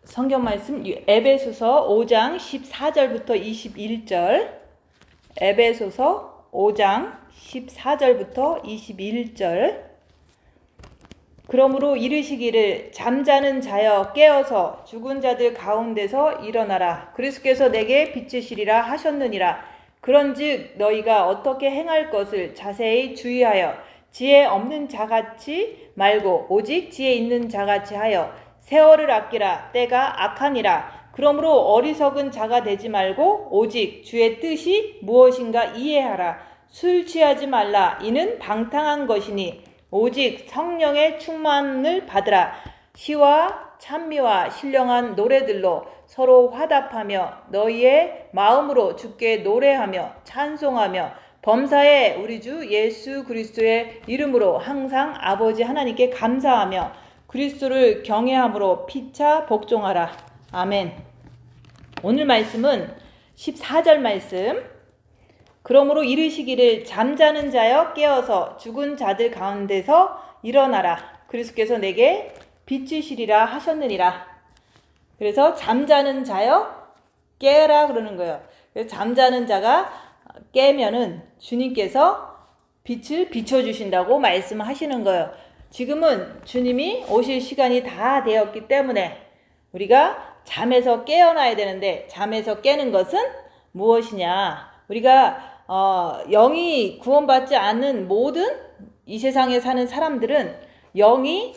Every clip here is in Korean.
성경 말씀 에베소서 5장 14절부터 21절. 에베소서 5장 14절부터 21절. 그러므로 이르시기를 잠자는 자여 깨어서 죽은 자들 가운데서 일어나라. 그리스도께서 내게 비추시리라 하셨느니라. 그런즉 너희가 어떻게 행할 것을 자세히 주의하여 지혜 없는 자같이 말고 오직 지혜 있는 자같이 하여 세월을 아끼라. 때가 악하니라. 그러므로 어리석은 자가 되지 말고 오직 주의 뜻이 무엇인가 이해하라. 술 취하지 말라. 이는 방탕한 것이니 오직 성령의 충만을 받으라. 시와 찬미와 신령한 노래들로 서로 화답하며 너희의 마음으로 주께 노래하며 찬송하며 범사에 우리 주 예수 그리스도의 이름으로 항상 아버지 하나님께 감사하며 그리스도를 경외함으로 피차 복종하라. 아멘. 오늘 말씀은 14절 말씀. 그러므로 이르시기를 잠자는 자여 깨어서 죽은 자들 가운데서 일어나라. 그리스도께서 내게 비추시리라 하셨느니라. 그래서 잠자는 자여 깨라 그러는 거예요. 그래서 잠자는 자가 깨면은 주님께서 빛을 비춰주신다고 말씀하시는 거예요. 지금은 주님이 오실 시간이 다 되었기 때문에 우리가 잠에서 깨어나야 되는데, 잠에서 깨는 것은 무엇이냐? 우리가 영이 구원받지 않는 모든 이 세상에 사는 사람들은 영이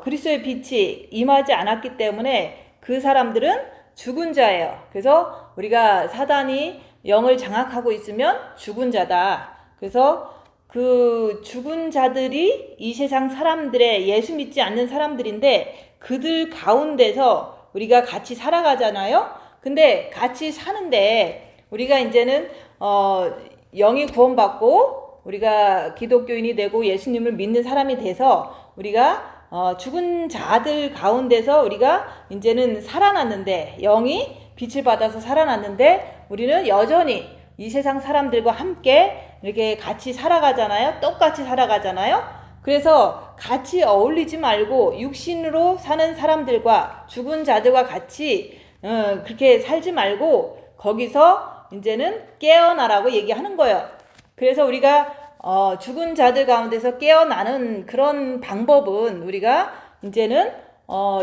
그리스도의 빛이 임하지 않았기 때문에 그 사람들은 죽은 자예요. 그래서 우리가 사단이 영을 장악하고 있으면 죽은 자다. 그래서 그 죽은 자들이 이 세상 사람들의, 예수 믿지 않는 사람들인데 그들 가운데서 우리가 같이 살아가잖아요. 근데 같이 사는데 우리가 이제는 영이 구원받고 우리가 기독교인이 되고 예수님을 믿는 사람이 돼서 우리가 죽은 자들 가운데서 우리가 이제는 살아났는데, 영이 빛을 받아서 살아났는데 우리는 여전히 이 세상 사람들과 함께 이렇게 같이 살아가잖아요. 똑같이 살아가잖아요. 그래서 같이 어울리지 말고 육신으로 사는 사람들과 죽은 자들과 같이 그렇게 살지 말고 거기서 이제는 깨어나라고 얘기하는 거예요. 그래서 우리가 죽은 자들 가운데서 깨어나는 그런 방법은 우리가 이제는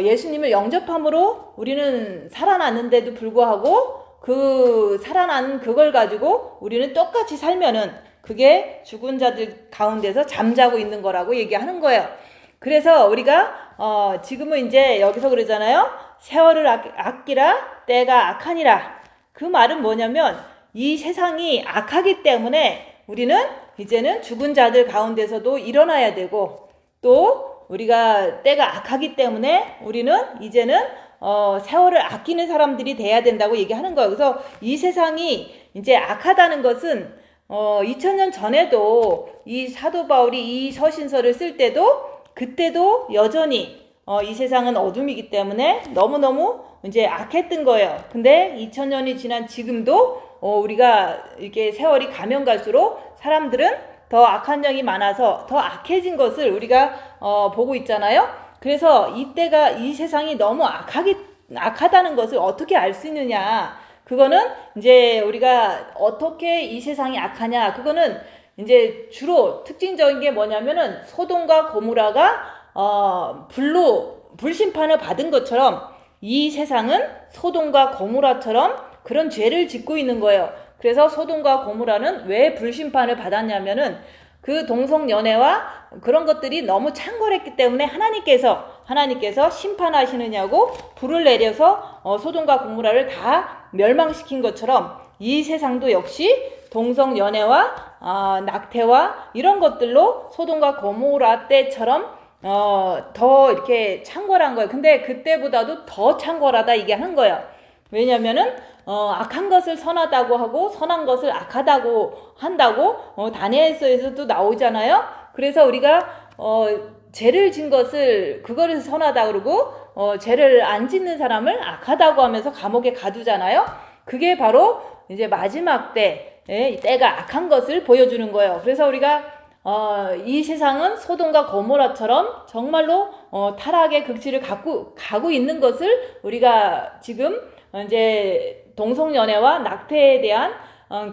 예수님을 영접함으로 우리는 살아났는데도 불구하고 그 살아난 그걸 가지고 우리는 똑같이 살면은 그게 죽은 자들 가운데서 잠자고 있는 거라고 얘기하는 거예요. 그래서 우리가 지금은 이제 여기서 그러잖아요. 세월을 아끼라. 때가 악하니라. 그 말은 뭐냐면 이 세상이 악하기 때문에 우리는 이제는 죽은 자들 가운데서도 일어나야 되고, 또 우리가 때가 악하기 때문에 우리는 이제는 세월을 아끼는 사람들이 돼야 된다고 얘기하는 거예요. 그래서 이 세상이 이제 악하다는 것은 2000년 전에도 이 사도 바울이 이 서신서를 쓸 때도 그때도 여전히 이 세상은 어둠이기 때문에 너무너무 이제 악했던 거예요. 근데 2000년이 지난 지금도 우리가 이렇게 세월이 가면 갈수록 사람들은 더 악한 영이 많아서 더 악해진 것을 우리가 보고 있잖아요. 그래서 이때가, 이 세상이 너무 악하다는 것을 어떻게 알 수 있느냐? 그거는 이제 우리가 어떻게 이 세상이 악하냐? 그거는 이제 주로 특징적인 게 뭐냐면은 소돔과 고모라가 불심판을 받은 것처럼 이 세상은 소돔과 고모라처럼 그런 죄를 짓고 있는 거예요. 그래서 소돔과 고모라는 왜 불심판을 받았냐면은 그 동성연애와 그런 것들이 너무 창궐했기 때문에 하나님께서 심판하시느냐고 불을 내려서 소돔과 고모라를 다 멸망시킨 것처럼 이 세상도 역시 동성연애와 낙태와 이런 것들로 소돔과 고모라 때처럼 더 이렇게 창궐한 거예요. 근데 그때보다도 더 창궐하다 이게 한 거예요. 왜냐면은 악한 것을 선하다고 하고 선한 것을 악하다고 한다고 다니엘서에서도 나오잖아요. 그래서 우리가 죄를 진 것을 그거를 선하다 그러고 죄를 안 짓는 사람을 악하다고 하면서 감옥에 가두잖아요. 그게 바로 이제 마지막 때가 악한 것을 보여주는 거예요. 그래서 우리가 이 세상은 소돔과 고모라처럼 정말로 타락의 극치를 가고 있는 것을 우리가 지금 이제 동성연애와 낙태에 대한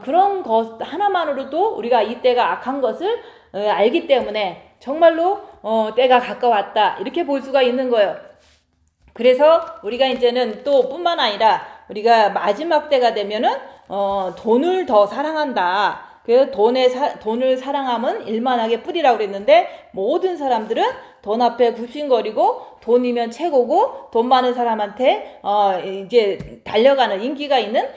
그런 것 하나만으로도 우리가 이때가 악한 것을 알기 때문에 정말로 때가 가까웠다 이렇게 볼 수가 있는 거예요. 그래서 우리가 이제는 또 뿐만 아니라 우리가 마지막 때가 되면은 돈을 더 사랑한다. 그래서 돈을 사랑함은 일만하게 뿌리라고 그랬는데 모든 사람들은 돈 앞에 굽신거리고 돈이면 최고고 돈 많은 사람한테 이제 달려가는 인기가 있는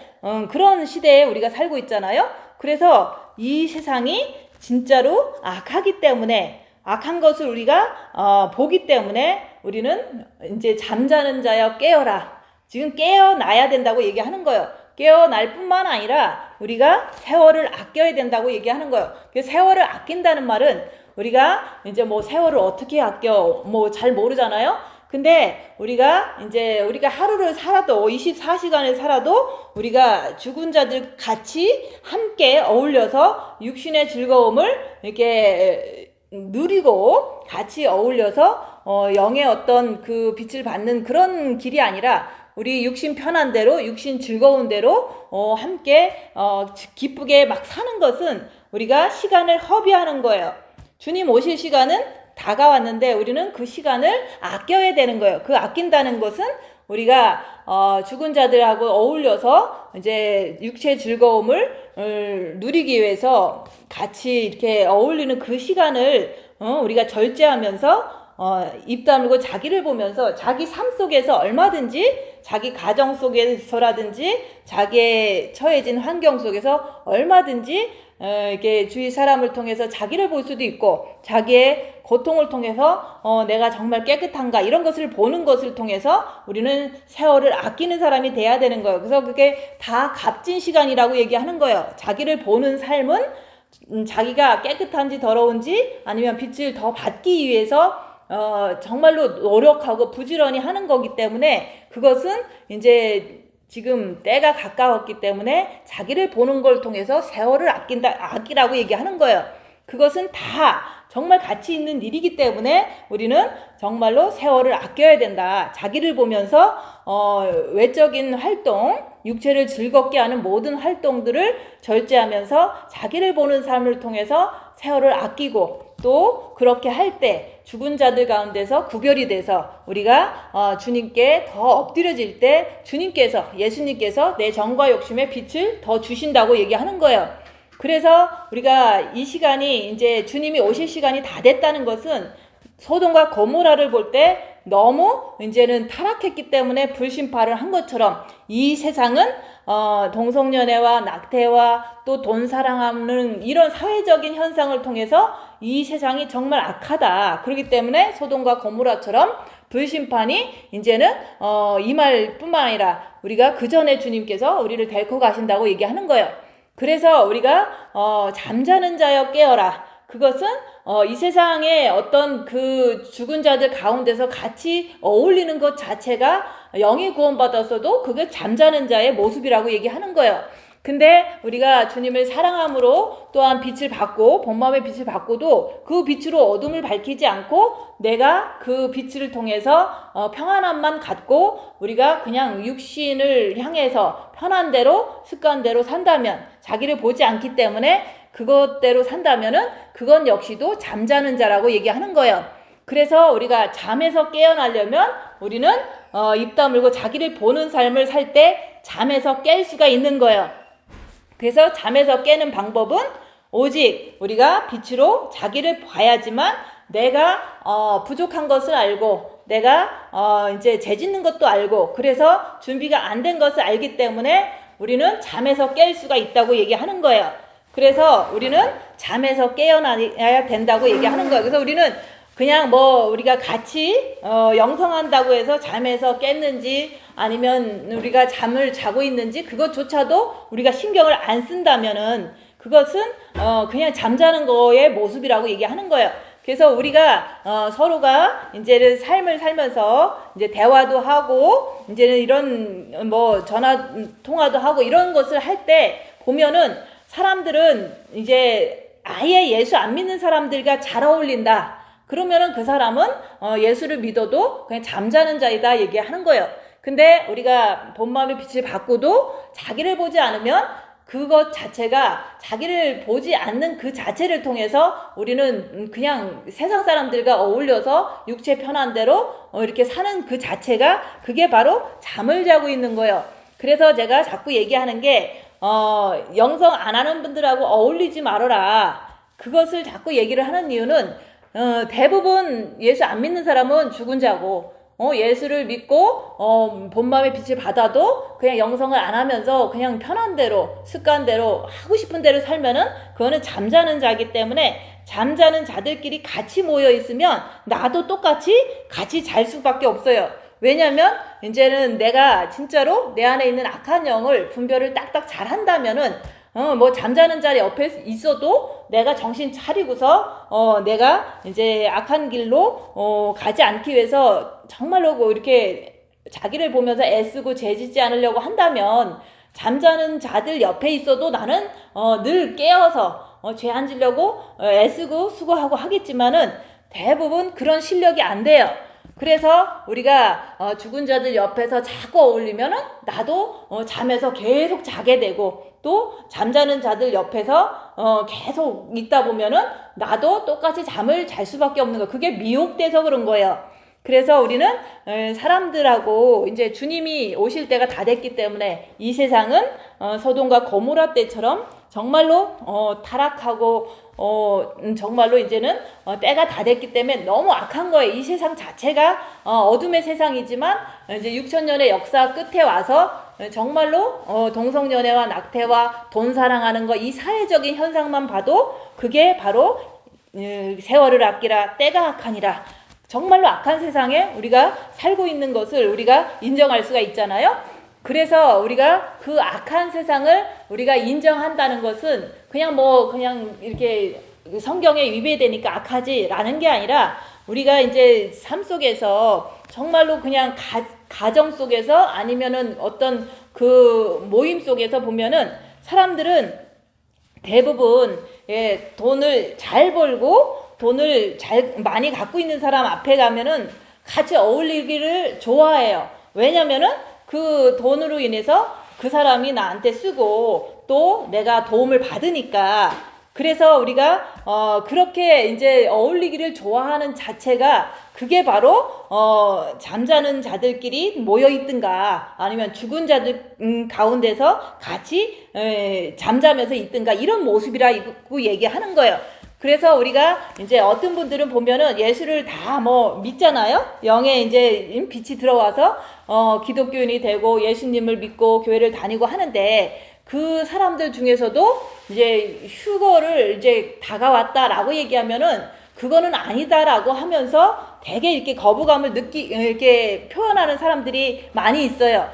그런 시대에 우리가 살고 있잖아요. 그래서 이 세상이 진짜로 악하기 때문에 악한 것을 우리가 보기 때문에 우리는 이제 잠자는 자여 깨어라. 지금 깨어나야 된다고 얘기하는 거예요. 깨어날 뿐만 아니라 우리가 세월을 아껴야 된다고 얘기하는 거예요. 세월을 아낀다는 말은 우리가 이제 뭐 세월을 어떻게 아껴 뭐 잘 모르잖아요. 근데 우리가 하루를 살아도 24시간을 살아도 우리가 죽은 자들 같이 함께 어울려서 육신의 즐거움을 이렇게 누리고 같이 어울려서 영의 어떤 그 빛을 받는 그런 길이 아니라 우리 육신 편한 대로 육신 즐거운 대로 함께 기쁘게 막 사는 것은 우리가 시간을 허비하는 거예요. 주님 오실 시간은 다가왔는데 우리는 그 시간을 아껴야 되는 거예요. 그 아낀다는 것은 우리가 죽은 자들하고 어울려서 이제 육체의 즐거움을 누리기 위해서 같이 이렇게 어울리는 그 시간을 우리가 절제하면서 입 다물고 자기를 보면서 자기 삶 속에서 얼마든지 자기 가정 속에서라든지 자기의 처해진 환경 속에서 얼마든지 이렇게 주위 사람을 통해서 자기를 볼 수도 있고 자기의 고통을 통해서 내가 정말 깨끗한가 이런 것을 보는 것을 통해서 우리는 세월을 아끼는 사람이 돼야 되는 거예요. 그래서 그게 다 값진 시간이라고 얘기하는 거예요. 자기를 보는 삶은 자기가 깨끗한지 더러운지 아니면 빛을 더 받기 위해서 정말로 노력하고 부지런히 하는 거기 때문에 그것은 이제 지금 때가 가까웠기 때문에 자기를 보는 걸 통해서 세월을 아끼라고 얘기하는 거예요. 그것은 다 정말 가치 있는 일이기 때문에 우리는 정말로 세월을 아껴야 된다. 자기를 보면서 외적인 활동, 육체를 즐겁게 하는 모든 활동들을 절제하면서 자기를 보는 삶을 통해서 세월을 아끼고 또 그렇게 할 때 죽은 자들 가운데서 구별이 돼서 우리가 주님께 더 엎드려질 때 예수님께서 내 정과 욕심의 빛을 더 주신다고 얘기하는 거예요. 그래서 우리가 이 시간이 이제 주님이 오실 시간이 다 됐다는 것은 소돔과 고모라를 볼 때 너무 이제는 타락했기 때문에 불심파를 한 것처럼 이 세상은 동성연애와 낙태와 또 돈 사랑하는 이런 사회적인 현상을 통해서 이 세상이 정말 악하다. 그렇기 때문에 소돔과 고모라처럼 불심판이 이제는 임할 뿐만 아니라 우리가 그 전에 주님께서 우리를 데리고 가신다고 얘기하는 거예요. 그래서 우리가 잠자는 자여 깨어라. 그것은 이 세상에 어떤 그 죽은 자들 가운데서 같이 어울리는 것 자체가 영이 구원받았어도 그게 잠자는 자의 모습이라고 얘기하는 거예요. 근데 우리가 주님을 사랑함으로 또한 빛을 받고 본마음의 빛을 받고도 그 빛으로 어둠을 밝히지 않고 내가 그 빛을 통해서 평안함만 갖고 우리가 그냥 육신을 향해서 편한 대로 습관대로 산다면 자기를 보지 않기 때문에 그것대로 산다면은 그건 역시도 잠자는 자라고 얘기하는 거예요. 그래서 우리가 잠에서 깨어나려면 우리는 입 다물고 자기를 보는 삶을 살 때 잠에서 깰 수가 있는 거예요. 그래서 잠에서 깨는 방법은 오직 우리가 빛으로 자기를 봐야지만 내가 부족한 것을 알고 내가 이제 죄짓는 것도 알고 그래서 준비가 안 된 것을 알기 때문에 우리는 잠에서 깰 수가 있다고 얘기하는 거예요. 그래서 우리는 잠에서 깨어나야 된다고 얘기하는 거예요. 그래서 우리는 그냥 우리가 같이 영성한다고 해서 잠에서 깼는지 아니면 우리가 잠을 자고 있는지 그것조차도 우리가 신경을 안 쓴다면은 그것은 그냥 잠자는 거의 모습이라고 얘기하는 거예요. 그래서 우리가 서로가 이제는 삶을 살면서 이제 대화도 하고 이제는 이런 전화 통화도 하고 이런 것을 할 때 보면은 사람들은 이제 아예 예수 안 믿는 사람들과 잘 어울린다. 그러면은 그 사람은 예수를 믿어도 그냥 잠자는 자이다 얘기하는 거예요. 근데 우리가 본 마음의 빛을 받고도 자기를 보지 않으면 그것 자체가 자기를 보지 않는 그 자체를 통해서 우리는 그냥 세상 사람들과 어울려서 육체 편한 대로 이렇게 사는 그 자체가 그게 바로 잠을 자고 있는 거예요. 그래서 제가 자꾸 얘기하는 게 영성 안 하는 분들하고 어울리지 말아라. 그것을 자꾸 얘기를 하는 이유는 대부분 예수 안 믿는 사람은 죽은 자고 예수를 믿고 본 마음의 빛을 받아도 그냥 영성을 안 하면서 그냥 편한 대로 습관대로 하고 싶은 대로 살면은 그거는 잠자는 자이기 때문에 잠자는 자들끼리 같이 모여 있으면 나도 똑같이 같이 잘 수밖에 없어요. 왜냐면 이제는 내가 진짜로 내 안에 있는 악한 영을 분별을 딱딱 잘 한다면은 뭐 잠자는 자리 옆에 있어도 내가 정신 차리고서 내가 이제 악한 길로 가지 않기 위해서 정말로 뭐 이렇게 자기를 보면서 애쓰고 죄짓지 않으려고 한다면 잠자는 자들 옆에 있어도 나는 늘 깨어서 죄 안 지려고 애쓰고 수고하고 하겠지만은 대부분 그런 실력이 안 돼요. 그래서 우리가 죽은 자들 옆에서 자꾸 어울리면은 나도 잠에서 계속 자게 되고 또 잠자는 자들 옆에서 계속 있다 보면은 나도 똑같이 잠을 잘 수밖에 없는 거예요. 그게 미혹돼서 그런 거예요. 그래서 우리는 사람들하고 이제 주님이 오실 때가 다 됐기 때문에 이 세상은 소돔과 고모라 때처럼 정말로 타락하고 정말로 이제는 때가 다 됐기 때문에 너무 악한 거예요. 이 세상 자체가 어둠의 세상이지만 이제 6,000년의 역사 끝에 와서 정말로 동성연애와 낙태와 돈 사랑하는 거 이 사회적인 현상만 봐도 그게 바로 세월을 아끼라 때가 악하니라. 정말로 악한 세상에 우리가 살고 있는 것을 우리가 인정할 수가 있잖아요. 그래서 우리가 그 악한 세상을 우리가 인정한다는 것은 그냥 이렇게 성경에 위배되니까 악하지라는 게 아니라 우리가 이제 삶 속에서 정말로 그냥 가정 속에서 아니면은 어떤 그 모임 속에서 보면은 사람들은 대부분 돈을 잘 벌고 돈을 많이 갖고 있는 사람 앞에 가면은 같이 어울리기를 좋아해요. 왜냐면은 그 돈으로 인해서 그 사람이 나한테 쓰고 또 내가 도움을 받으니까. 그래서 우리가 그렇게 이제 어울리기를 좋아하는 자체가 그게 바로 잠자는 자들끼리 모여 있든가 아니면 죽은 자들 가운데서 같이 잠자면서 있든가 이런 모습이라고 얘기하는 거예요. 그래서 우리가 이제 어떤 분들은 보면은 예수를 다 믿잖아요. 영에 이제 빛이 들어와서 기독교인이 되고 예수님을 믿고 교회를 다니고 하는데 그 사람들 중에서도 이제 휴거를 이제 다가왔다라고 얘기하면은 그거는 아니다라고 하면서 되게 이렇게 거부감을 이렇게 표현하는 사람들이 많이 있어요.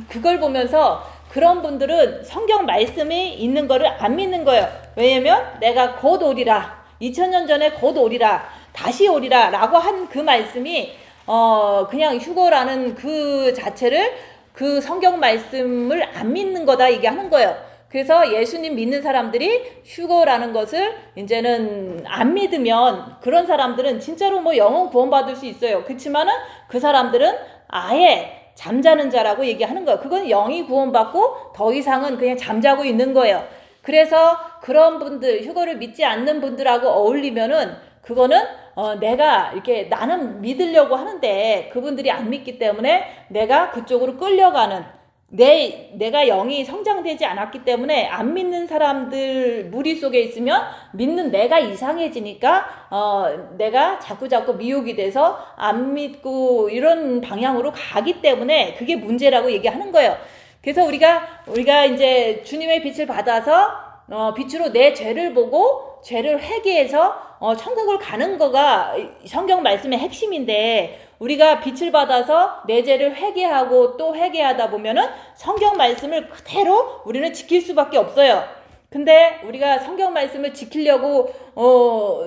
그걸 보면서 그런 분들은 성경 말씀이 있는 거를 안 믿는 거예요. 왜냐면 내가 곧 오리라. 2000년 전에 곧 오리라. 다시 오리라. 라고 한 그 말씀이 그냥 휴거라는 그 자체를 그 성경 말씀을 안 믿는 거다 얘기하는 거예요. 그래서 예수님 믿는 사람들이 휴거라는 것을 이제는 안 믿으면 그런 사람들은 진짜로 영혼 구원받을 수 있어요. 그렇지만은 그 사람들은 아예 잠자는 자라고 얘기하는 거예요. 그건 영이 구원받고 더 이상은 그냥 잠자고 있는 거예요. 그래서 그런 분들, 휴거를 믿지 않는 분들하고 어울리면은 그거는 내가 이렇게 나는 믿으려고 하는데 그분들이 안 믿기 때문에 내가 그쪽으로 끌려가는 내가 영이 성장되지 않았기 때문에 안 믿는 사람들 무리 속에 있으면 믿는 내가 이상해지니까 내가 자꾸 미혹이 돼서 안 믿고 이런 방향으로 가기 때문에 그게 문제라고 얘기하는 거예요. 그래서 우리가 이제 주님의 빛을 받아서 빛으로 내 죄를 보고 죄를 회개해서 천국을 가는 거가 성경 말씀의 핵심인데 우리가 빛을 받아서 내 죄를 회개하고 또 회개하다 보면은 성경 말씀을 그대로 우리는 지킬 수밖에 없어요. 근데 우리가 성경 말씀을 지키려고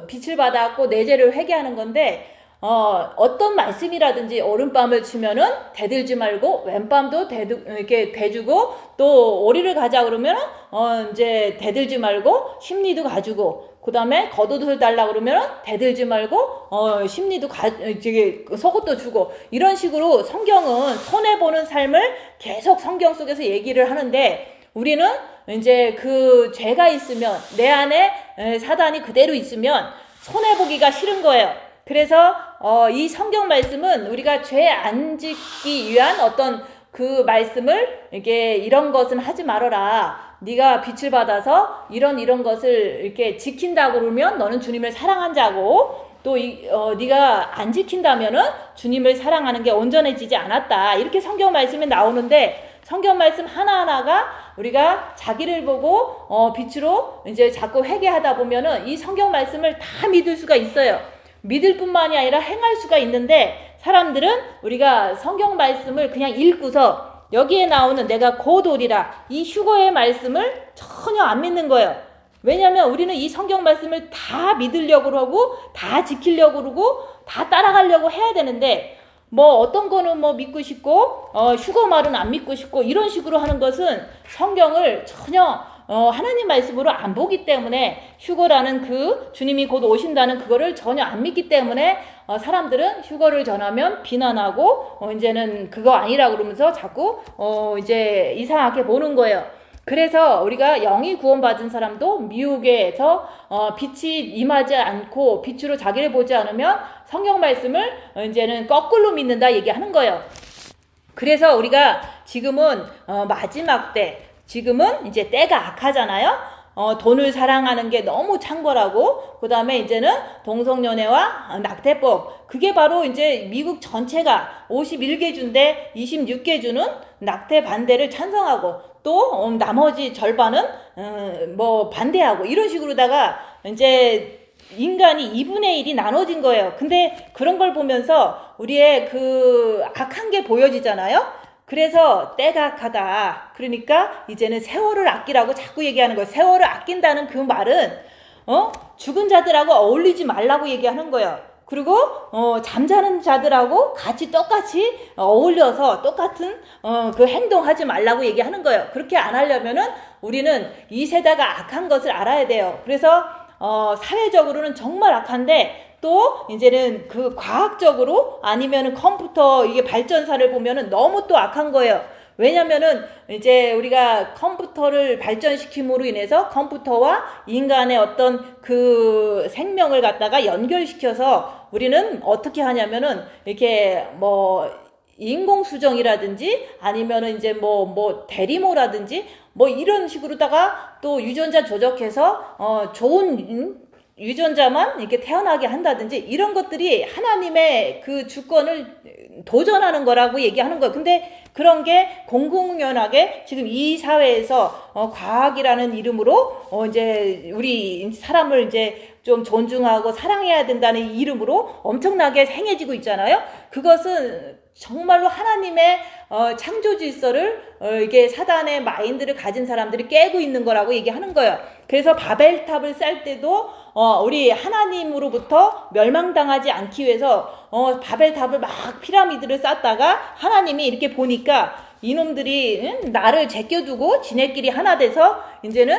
빛을 받았고 내 죄를 회개하는 건데 어떤 말씀이라든지 오른밤을 치면은 대들지 말고 왼밤도 이렇게 대주고 또 오리를 가자 그러면은 이제 대들지 말고 심리도 가지고 그 다음에 겉옷을 달라 그러면 대들지 말고 심리도 속옷도 주고, 이런 식으로 성경은 손해보는 삶을 계속 성경 속에서 얘기를 하는데, 우리는 이제 그 죄가 있으면, 내 안에 사단이 그대로 있으면 손해보기가 싫은 거예요. 그래서 이 성경 말씀은 우리가 죄 안 짓기 위한 어떤 그 말씀을 이렇게 이런 것은 하지 말아라. 네가 빛을 받아서 이런 것을 이렇게 지킨다고 그러면 너는 주님을 사랑한 자고, 또 네가 안 지킨다면은 주님을 사랑하는 게 온전해지지 않았다. 이렇게 성경 말씀이 나오는데, 성경 말씀 하나하나가 우리가 자기를 보고 빛으로 이제 자꾸 회개하다 보면은 이 성경 말씀을 다 믿을 수가 있어요. 믿을 뿐만이 아니라 행할 수가 있는데, 사람들은 우리가 성경 말씀을 그냥 읽고서 여기에 나오는 내가 곧 오리라, 이 휴거의 말씀을 전혀 안 믿는 거예요. 왜냐하면 우리는 이 성경 말씀을 다 믿으려고 하고 다 지키려고 그러고 다 따라가려고 해야 되는데, 뭐 어떤 거는 뭐 믿고 싶고 휴거 말은 안 믿고 싶고, 이런 식으로 하는 것은 성경을 전혀 하나님 말씀으로 안 보기 때문에, 휴거라는 그 주님이 곧 오신다는 그거를 전혀 안 믿기 때문에 사람들은 휴거를 전하면 비난하고 이제는 그거 아니라 그러면서 자꾸 이제 이상하게 보는 거예요. 그래서 우리가 영이 구원받은 사람도 미혹에서 빛이 임하지 않고 빛으로 자기를 보지 않으면 성경 말씀을 이제는 거꾸로 믿는다 얘기하는 거예요. 그래서 우리가 지금은 마지막 때, 지금은 이제 때가 악하잖아요. 돈을 사랑하는 게 너무 창궐하고, 그 다음에 이제는 동성연애와 낙태법, 그게 바로 이제 미국 전체가 51개 주인데 26개 주는 낙태 반대를 찬성하고, 또 나머지 절반은 뭐 반대하고, 이런 식으로다가 이제 인간이 2분의 1이 나눠진 거예요. 근데 그런 걸 보면서 우리의 그 악한 게 보여지잖아요. 그래서 때가 악하다. 그러니까 이제는 세월을 아끼라고 자꾸 얘기하는 거예요. 세월을 아낀다는 그 말은 죽은 자들하고 어울리지 말라고 얘기하는 거예요. 그리고 잠자는 자들하고 같이 똑같이 어울려서 똑같은 그 행동하지 말라고 얘기하는 거예요. 그렇게 안 하려면은 우리는 이 세대가 악한 것을 알아야 돼요. 그래서 사회적으로는 정말 악한데, 또 이제는 그 과학적으로 아니면은 컴퓨터 이게 발전사를 보면은 너무 또 악한 거예요. 왜냐면은 이제 우리가 컴퓨터를 발전시킴으로 인해서 컴퓨터와 인간의 어떤 그 생명을 갖다가 연결시켜서 우리는 어떻게 하냐면은 이렇게 뭐 인공수정이라든지 아니면은 이제 뭐 대리모라든지 뭐 이런 식으로다가 또 유전자 조작해서 좋은 유전자만 이렇게 태어나게 한다든지, 이런 것들이 하나님의 그 주권을 도전하는 거라고 얘기하는 거예요. 근데 그런 게 공공연하게 지금 이 사회에서 과학이라는 이름으로 이제 우리 사람을 이제 좀 존중하고 사랑해야 된다는 이름으로 엄청나게 행해지고 있잖아요. 그것은 정말로 하나님의 창조 질서를 이게 사단의 마인드를 가진 사람들이 깨고 있는 거라고 얘기하는 거예요. 그래서 바벨탑을 쌓을 때도 우리 하나님으로부터 멸망당하지 않기 위해서 바벨탑을 막 피라미드를 쌓다가 하나님이 이렇게 보니까 이놈들이 나를 제껴두고 지네끼리 하나 돼서 이제는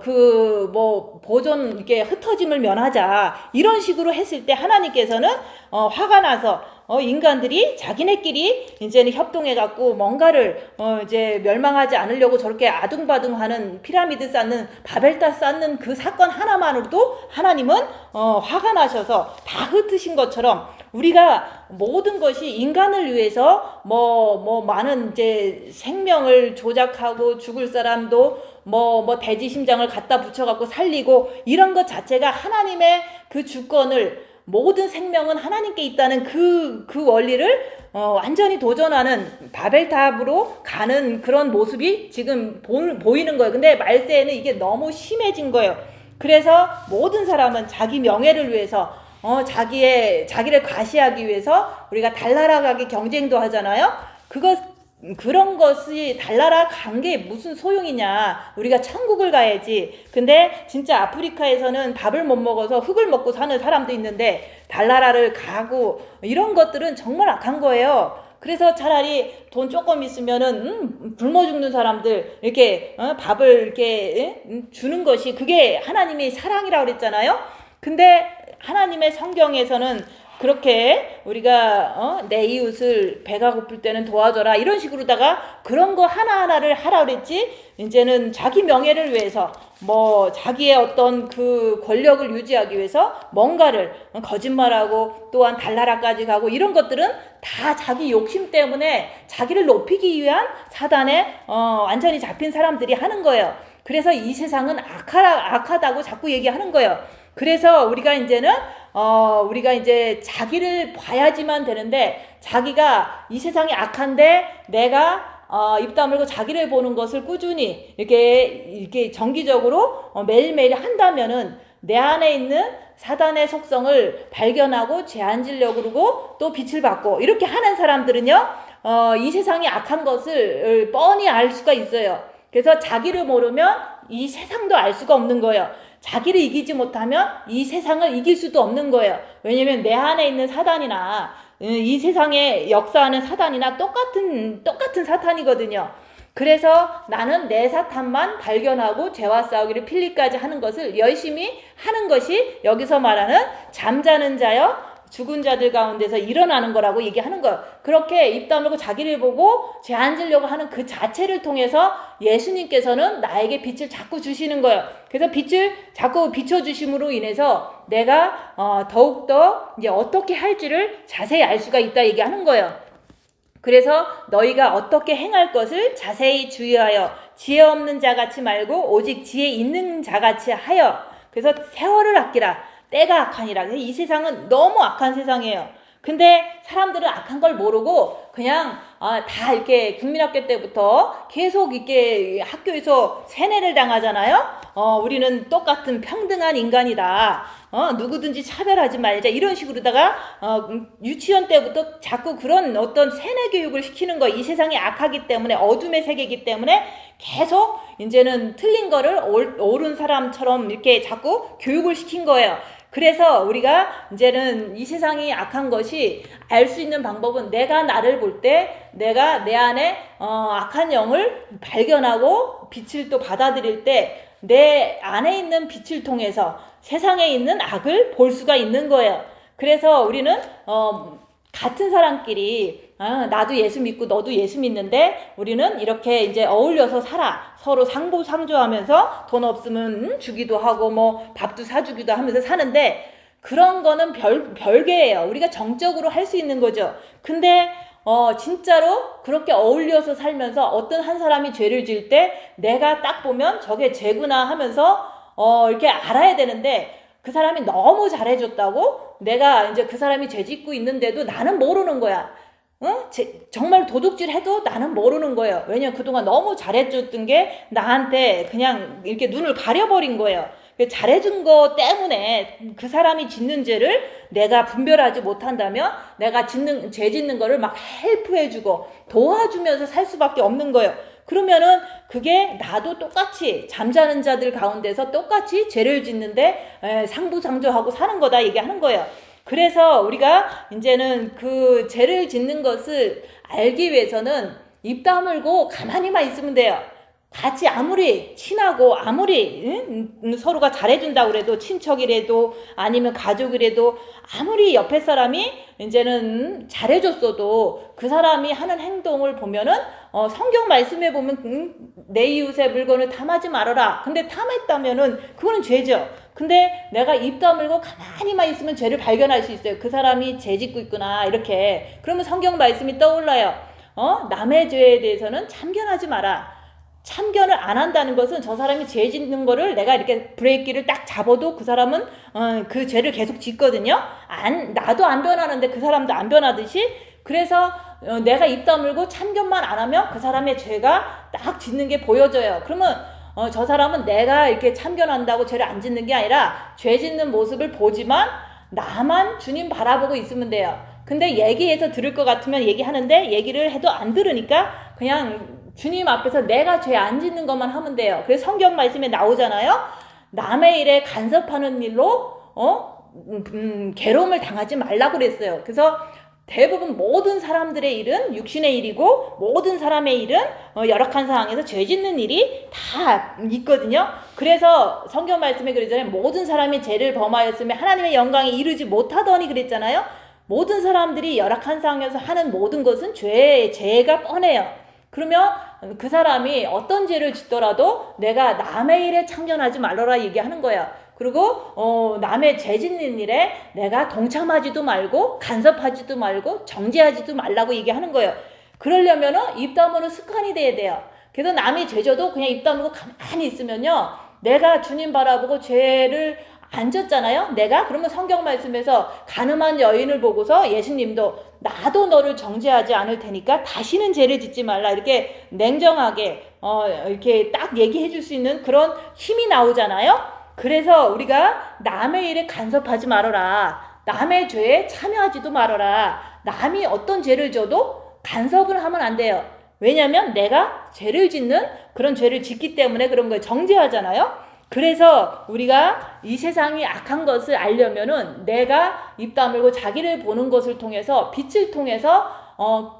그 뭐 보존 이렇게 흩어짐을 면하자, 이런 식으로 했을 때 하나님께서는 화가 나서 인간들이 자기네끼리 이제는 협동해 갖고 뭔가를 이제 멸망하지 않으려고 저렇게 아둥바둥하는 피라미드 쌓는 바벨탑 쌓는 그 사건 하나만으로도 하나님은 화가 나셔서 다 흩으신 것처럼, 우리가 모든 것이 인간을 위해서 뭐 많은 이제 생명을 조작하고 죽을 사람도 뭐 돼지 심장을 갖다 붙여갖고 살리고, 이런 것 자체가 하나님의 그 주권을, 모든 생명은 하나님께 있다는 그 원리를 완전히 도전하는 바벨탑으로 가는 그런 모습이 지금 보이는 거예요. 근데 말세에는 이게 너무 심해진 거예요. 그래서 모든 사람은 자기 명예를 위해서 자기를 과시하기 위해서 우리가 달나라가기 경쟁도 하잖아요. 그런 것이 달나라 간 게 무슨 소용이냐. 우리가 천국을 가야지. 근데 진짜 아프리카에서는 밥을 못 먹어서 흙을 먹고 사는 사람도 있는데 달나라를 가고, 이런 것들은 정말 악한 거예요. 그래서 차라리 돈 조금 있으면은 굶어 죽는 사람들 이렇게 밥을 이렇게 주는 것이 그게 하나님의 사랑이라고 그랬잖아요. 근데 하나님의 성경에서는 그렇게 우리가 내 이웃을 배가 고플 때는 도와줘라 이런 식으로다가 그런 거 하나하나를 하라 그랬지. 이제는 자기 명예를 위해서 뭐 자기의 어떤 그 권력을 유지하기 위해서 뭔가를 거짓말하고 또한 달나라까지 가고 이런 것들은 다 자기 욕심 때문에 자기를 높이기 위한 사단에 완전히 잡힌 사람들이 하는 거예요. 그래서 이 세상은 악하다고 자꾸 얘기하는 거예요. 그래서 우리가 이제 자기를 봐야지만 되는데, 자기가 이 세상이 악한데 내가 입 다물고 자기를 보는 것을 꾸준히 이렇게 정기적으로 매일매일 한다면은 내 안에 있는 사단의 속성을 발견하고 죄안지려고 그러고 또 빛을 받고 이렇게 하는 사람들은요, 이 세상이 악한 것을 뻔히 알 수가 있어요. 그래서 자기를 모르면 이 세상도 알 수가 없는 거예요. 자기를 이기지 못하면 이 세상을 이길 수도 없는 거예요. 왜냐면 내 안에 있는 사단이나 이 세상에 역사하는 사단이나 똑같은 사탄이거든요. 그래서 나는 내 사탄만 발견하고 죄와 싸우기를 필리까지 하는 것을 열심히 하는 것이 여기서 말하는 잠자는 자여 죽은 자들 가운데서 일어나는 거라고 얘기하는 거예요. 그렇게 입 다물고 자기를 보고 죄 안 지려고 하는 그 자체를 통해서 예수님께서는 나에게 빛을 자꾸 주시는 거예요. 그래서 빛을 자꾸 비춰주심으로 인해서 내가 더욱더 이제 어떻게 할지를 자세히 알 수가 있다 얘기하는 거예요. 그래서 너희가 어떻게 행할 것을 자세히 주의하여 지혜 없는 자같이 말고 오직 지혜 있는 자같이 하여. 그래서 세월을 아끼라. 때가 악하니라. 이 세상은 너무 악한 세상이에요. 근데 사람들은 악한 걸 모르고 그냥 다 이렇게 국민학교 때부터 계속 이렇게 학교에서 세뇌를 당하잖아요. 우리는 똑같은 평등한 인간이다. 누구든지 차별하지 말자 이런 식으로다가 유치원 때부터 자꾸 그런 어떤 세뇌 교육을 시키는 거. 이 세상이 악하기 때문에, 어둠의 세계이기 때문에 계속 이제는 틀린 거를 옳은 사람처럼 이렇게 자꾸 교육을 시킨 거예요. 그래서 우리가 이제는 이 세상이 악한 것이 알 수 있는 방법은 내가 나를 볼 때, 내가 내 안에 악한 영을 발견하고 빛을 또 받아들일 때 내 안에 있는 빛을 통해서 세상에 있는 악을 볼 수가 있는 거예요. 그래서 우리는 같은 사람끼리 나도 예수 믿고 너도 예수 믿는데 우리는 이렇게 이제 어울려서 살아. 서로 상보상조하면서 돈 없으면 주기도 하고 뭐 밥도 사주기도 하면서 사는데, 그런 거는 별개예요. 우리가 정적으로 할 수 있는 거죠. 근데 진짜로 그렇게 어울려서 살면서 어떤 한 사람이 죄를 지을 때 내가 딱 보면 저게 죄구나 하면서 이렇게 알아야 되는데, 그 사람이 너무 잘해줬다고 내가 이제 그 사람이 죄 짓고 있는데도 나는 모르는 거야. 정말 도둑질 해도 나는 모르는 거예요. 왜냐면 그동안 너무 잘해줬던 게 나한테 그냥 이렇게 눈을 가려버린 거예요. 잘해준 거 때문에 그 사람이 짓는 죄를 내가 분별하지 못한다면 내가 죄 짓는 거를 막 헬프해주고 도와주면서 살 수밖에 없는 거예요. 그러면은 그게 나도 똑같이 잠자는 자들 가운데서 똑같이 죄를 짓는데 상부상조하고 사는 거다 얘기하는 거예요. 그래서 우리가 이제는 그 죄를 짓는 것을 알기 위해서는 입 다물고 가만히만 있으면 돼요. 같이 아무리 친하고 아무리 서로가 잘해준다고 그래도, 친척이라도 아니면 가족이라도 아무리 옆에 사람이 이제는 잘해줬어도 그 사람이 하는 행동을 보면은 성경 말씀에 보면 내 이웃의 물건을 탐하지 말아라. 근데 탐했다면은 그거는 죄죠. 근데 내가 입 다물고 가만히만 있으면 죄를 발견할 수 있어요. 그 사람이 죄 짓고 있구나 이렇게. 그러면 성경 말씀이 떠올라요. 남의 죄에 대해서는 참견하지 마라. 참견을 안 한다는 것은 저 사람이 죄 짓는 거를 내가 이렇게 브레이크를 딱 잡아도 그 사람은 그 죄를 계속 짓거든요. 나도 안 변하는데 그 사람도 안 변하듯이. 그래서 내가 입 다물고 참견만 안 하면 그 사람의 죄가 딱 짓는 게 보여져요. 그러면 저 사람은 내가 이렇게 참견한다고 죄를 안 짓는 게 아니라 죄 짓는 모습을 보지만 나만 주님 바라보고 있으면 돼요. 근데 얘기해서 들을 것 같으면 얘기하는데 얘기를 해도 안 들으니까 그냥 주님 앞에서 내가 죄 안 짓는 것만 하면 돼요. 그래서 성경 말씀에 나오잖아요. 남의 일에 간섭하는 일로 괴로움을 당하지 말라고 그랬어요. 그래서 대부분 모든 사람들의 일은 육신의 일이고 모든 사람의 일은 열악한 상황에서 죄 짓는 일이 다 있거든요. 그래서 성경 말씀에 그러잖아요. 모든 사람이 죄를 범하였으며 하나님의 영광에 이르지 못하더니 그랬잖아요. 모든 사람들이 열악한 상황에서 하는 모든 것은 죄가 뻔해요. 그러면 그 사람이 어떤 죄를 짓더라도 내가 남의 일에 참견하지 말라라 얘기하는 거예요. 그리고 남의 죄 짓는 일에 내가 동참하지도 말고 간섭하지도 말고 정죄하지도 말라고 얘기하는 거예요. 그러려면은 입 다무는 습관이 돼야 돼요. 그래서 남이 죄 져도 그냥 입 다물고 가만히 있으면요, 내가 주님 바라보고 죄를 안 졌잖아요. 내가 그러면 성경 말씀에서 가늠한 여인을 보고서 예수님도 나도 너를 정죄하지 않을 테니까 다시는 죄를 짓지 말라 이렇게 냉정하게 이렇게 딱 얘기해 줄 수 있는 그런 힘이 나오잖아요. 그래서 우리가 남의 일에 간섭하지 말아라. 남의 죄에 참여하지도 말아라. 남이 어떤 죄를 져도 간섭을 하면 안 돼요. 왜냐하면 내가 죄를 짓는 그런 죄를 짓기 때문에 그런 거예요. 정죄하잖아요. 그래서 우리가 이 세상이 악한 것을 알려면은 내가 입 다물고 자기를 보는 것을 통해서 빛을 통해서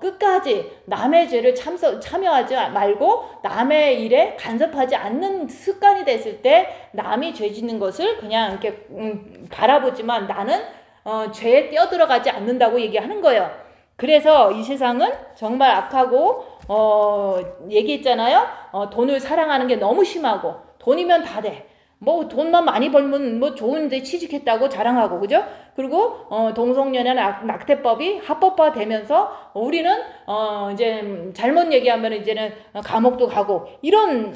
끝까지 남의 죄를 참여하지 말고 남의 일에 간섭하지 않는 습관이 됐을 때 남이 죄 짓는 것을 그냥 이렇게 바라보지만 나는 죄에 뛰어들어가지 않는다고 얘기하는 거예요. 그래서 이 세상은 정말 악하고 얘기했잖아요. 돈을 사랑하는 게 너무 심하고 돈이면 다 돼. 뭐 돈만 많이 벌면 뭐 좋은데 취직했다고 자랑하고, 그죠? 그리고 동성연애 낙태법이 합법화되면서 우리는 이제 잘못 얘기하면 이제는 감옥도 가고, 이런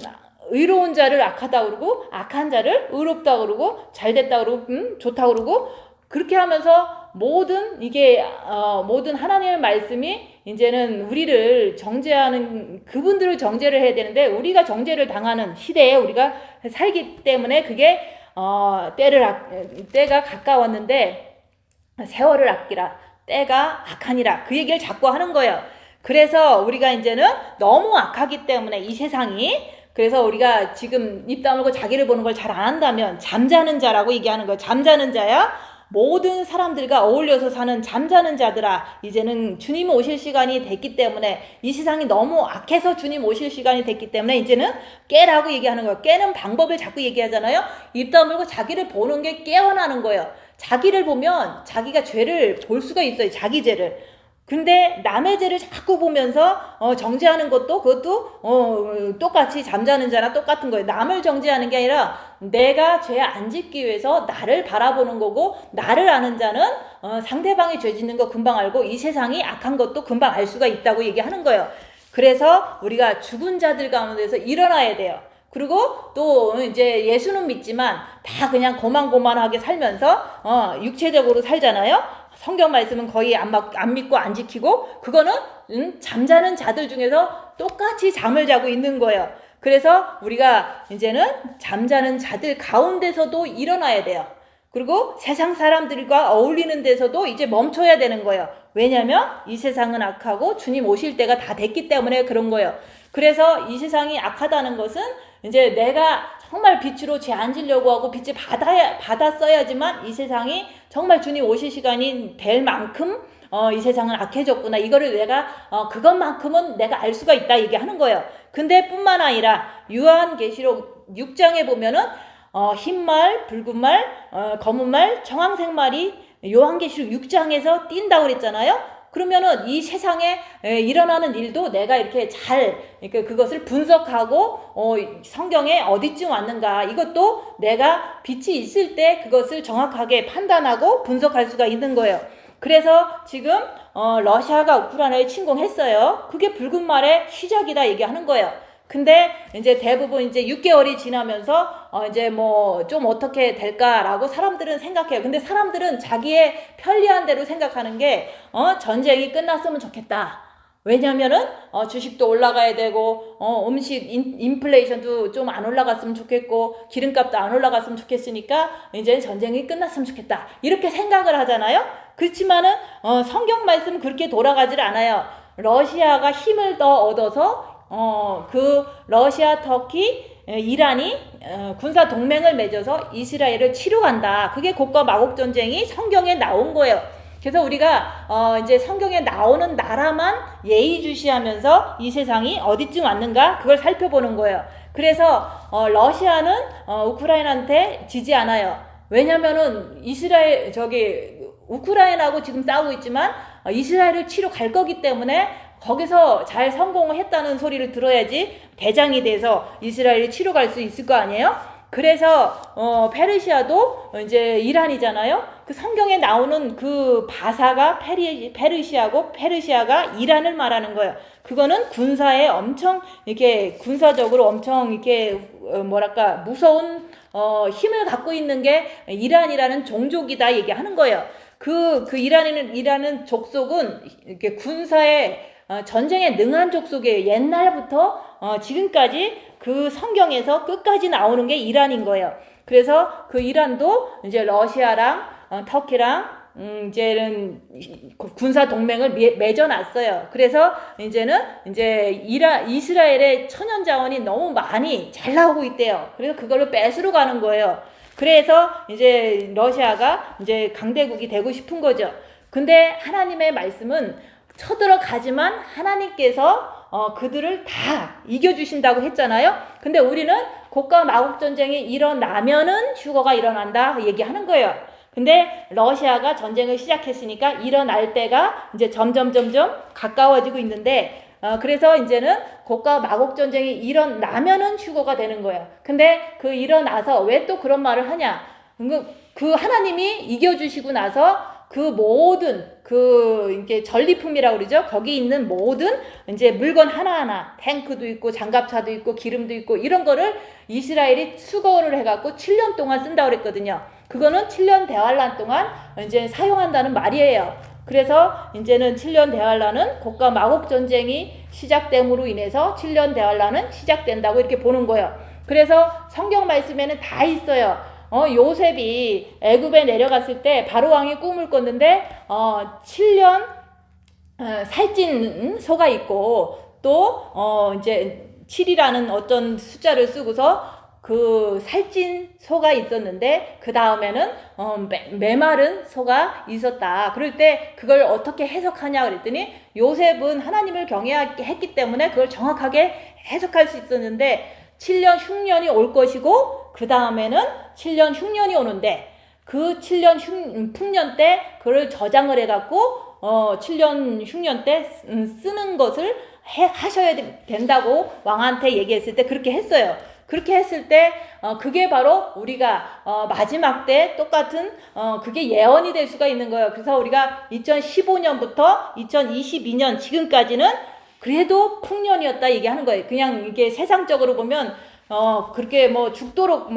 의로운 자를 악하다 그러고 악한 자를 의롭다 그러고 잘됐다 그러고 좋다 그러고, 그렇게 하면서 모든 하나님의 말씀이 이제는 우리를 정죄하는, 그분들을 정죄를 해야 되는데 우리가 정죄를 당하는 시대에 우리가 살기 때문에 그게 때가 가까웠는데 세월을 아끼라, 때가 악하니라, 그 얘기를 자꾸 하는 거예요. 그래서 우리가 이제는 너무 악하기 때문에 이 세상이, 그래서 우리가 지금 입 다물고 자기를 보는 걸 잘 안 한다면 잠자는 자라고 얘기하는 거예요. 잠자는 자야. 모든 사람들과 어울려서 사는 잠자는 자들아, 이제는 주님 오실 시간이 됐기 때문에, 이 세상이 너무 악해서 주님 오실 시간이 됐기 때문에 이제는 깨라고 얘기하는 거예요. 깨는 방법을 자꾸 얘기하잖아요. 입 다물고 자기를 보는 게 깨어나는 거예요. 자기를 보면 자기가 죄를 볼 수가 있어요. 자기 죄를. 근데 남의 죄를 자꾸 보면서 정죄하는 그것도 똑같이 잠자는 자나 똑같은 거예요. 남을 정죄하는 게 아니라 내가 죄 안 짓기 위해서 나를 바라보는 거고, 나를 아는 자는 상대방이 죄 짓는 거 금방 알고 이 세상이 악한 것도 금방 알 수가 있다고 얘기하는 거예요. 그래서 우리가 죽은 자들 가운데서 일어나야 돼요. 그리고 또 이제 예수는 믿지만 다 그냥 고만고만하게 살면서 육체적으로 살잖아요. 성경 말씀은 거의 안 믿고 안 지키고, 그거는 잠자는 자들 중에서 똑같이 잠을 자고 있는 거예요. 그래서 우리가 이제는 잠자는 자들 가운데서도 일어나야 돼요. 그리고 세상 사람들과 어울리는 데서도 이제 멈춰야 되는 거예요. 왜냐하면 이 세상은 악하고 주님 오실 때가 다 됐기 때문에 그런 거예요. 그래서 이 세상이 악하다는 것은 이제 내가 정말 빛으로 죄 안 지려고 하고 빛을 받았어야지만 이 세상이 정말 주님 오실 시간이 될 만큼 이 세상은 악해졌구나, 이거를 내가 그것만큼은 내가 알 수가 있다 얘기하는 거예요. 근데 뿐만 아니라 요한계시록 6장에 보면은 흰말, 붉은말, 검은말, 청황색말이 요한계시록 6장에서 띈다고 그랬잖아요. 그러면은 이 세상에 일어나는 일도 내가 이렇게 잘 그것을 분석하고 성경에 어디쯤 왔는가, 이것도 내가 빛이 있을 때 그것을 정확하게 판단하고 분석할 수가 있는 거예요. 그래서 지금 러시아가 우크라이나에 침공했어요. 그게 붉은 말의 시작이다 얘기하는 거예요. 근데 이제 대부분 이제 6개월이 지나면서 이제 뭐 좀 어떻게 될까라고 사람들은 생각해요. 근데 사람들은 자기의 편리한 대로 생각하는 게 전쟁이 끝났으면 좋겠다. 왜냐면은 주식도 올라가야 되고 음식 인플레이션도 좀 안 올라갔으면 좋겠고 기름값도 안 올라갔으면 좋겠으니까 이제 전쟁이 끝났으면 좋겠다, 이렇게 생각을 하잖아요. 그렇지만은 성경 말씀은 그렇게 돌아가질 않아요. 러시아가 힘을 더 얻어서 그 러시아, 터키, 이란이 군사 동맹을 맺어서 이스라엘을 치러 간다. 그게 곡과 마곡 전쟁이 성경에 나온 거예요. 그래서 우리가 이제 성경에 나오는 나라만 예의주시하면서 이 세상이 어디쯤 왔는가 그걸 살펴보는 거예요. 그래서 러시아는 우크라이나한테 지지 않아요. 왜냐면은 우크라이나하고 지금 싸우고 있지만 이스라엘을 치러 갈 거기 때문에 거기서 잘 성공을 했다는 소리를 들어야지 대장이 돼서 이스라엘을 치러 갈 수 있을 거 아니에요? 그래서 페르시아도 이제 이란이잖아요. 그 성경에 나오는 그 바사가 페르시아고 페르시아가 이란을 말하는 거예요. 그거는 군사에 엄청 이렇게 군사적으로 엄청 이렇게 뭐랄까 무서운 힘을 갖고 있는 게 이란이라는 종족이다 얘기하는 거예요. 그 이란은 족속은 이렇게 군사에 전쟁에 능한 족속이에요. 옛날부터 지금까지 그 성경에서 끝까지 나오는 게 이란인 거예요. 그래서 그 이란도 이제 러시아랑 터키랑 이제는 군사 동맹을 맺어놨어요. 그래서 이제는 이제 이스라엘의 천연 자원이 너무 많이 잘 나오고 있대요. 그래서 그걸로 뺏으러 가는 거예요. 그래서 이제 러시아가 이제 강대국이 되고 싶은 거죠. 근데 하나님의 말씀은 쳐들어가지만 하나님께서 그들을 다 이겨주신다고 했잖아요. 근데 우리는 곡과 마곡 전쟁이 일어나면은 휴거가 일어난다 얘기하는 거예요. 근데 러시아가 전쟁을 시작했으니까 일어날 때가 이제 점점 가까워지고 있는데 그래서 이제는 곡과 마곡 전쟁이 일어나면은 휴거가 되는 거예요. 근데 그 일어나서 왜 또 그런 말을 하냐? 그 하나님이 이겨주시고 나서 그 모든 이게 전리품이라고 그러죠. 거기 있는 모든 이제 물건 하나하나 탱크도 있고 장갑차도 있고 기름도 있고 이런 거를 이스라엘이 수거를 해갖고 7년 동안 쓴다고 그랬거든요. 그거는 7년 대환란 동안 이제 사용한다는 말이에요. 그래서 이제는 7년 대환란은 곡과 마곡 전쟁이 시작됨으로 인해서 7년 대환란은 시작된다고 이렇게 보는 거예요. 그래서 성경 말씀에는 다 있어요. 요셉이 애굽에 내려갔을 때 바로 왕이 꿈을 꿨는데 7년 살찐 소가 있고 또 이제 7이라는 어떤 숫자를 쓰고서 그 살찐 소가 있었는데 그 다음에는 메마른 소가 있었다. 그럴 때 그걸 어떻게 해석하냐 그랬더니 요셉은 하나님을 경외했기 때문에 그걸 정확하게 해석할 수 있었는데 7년 흉년이 올 것이고 그 다음에는 7년 흉년이 오는데 그 7년 풍년 때 그걸 저장을 해갖고 7년 흉년 때 쓰는 것을 하셔야 된다고 왕한테 얘기했을 때 그렇게 했어요. 그렇게 했을 때 그게 바로 우리가 마지막 때 똑같은 그게 예언이 될 수가 있는 거예요. 그래서 우리가 2015년부터 2022년 지금까지는 그래도 풍년이었다 얘기하는 거예요. 그냥 이게 세상적으로 보면 그렇게 뭐 죽도록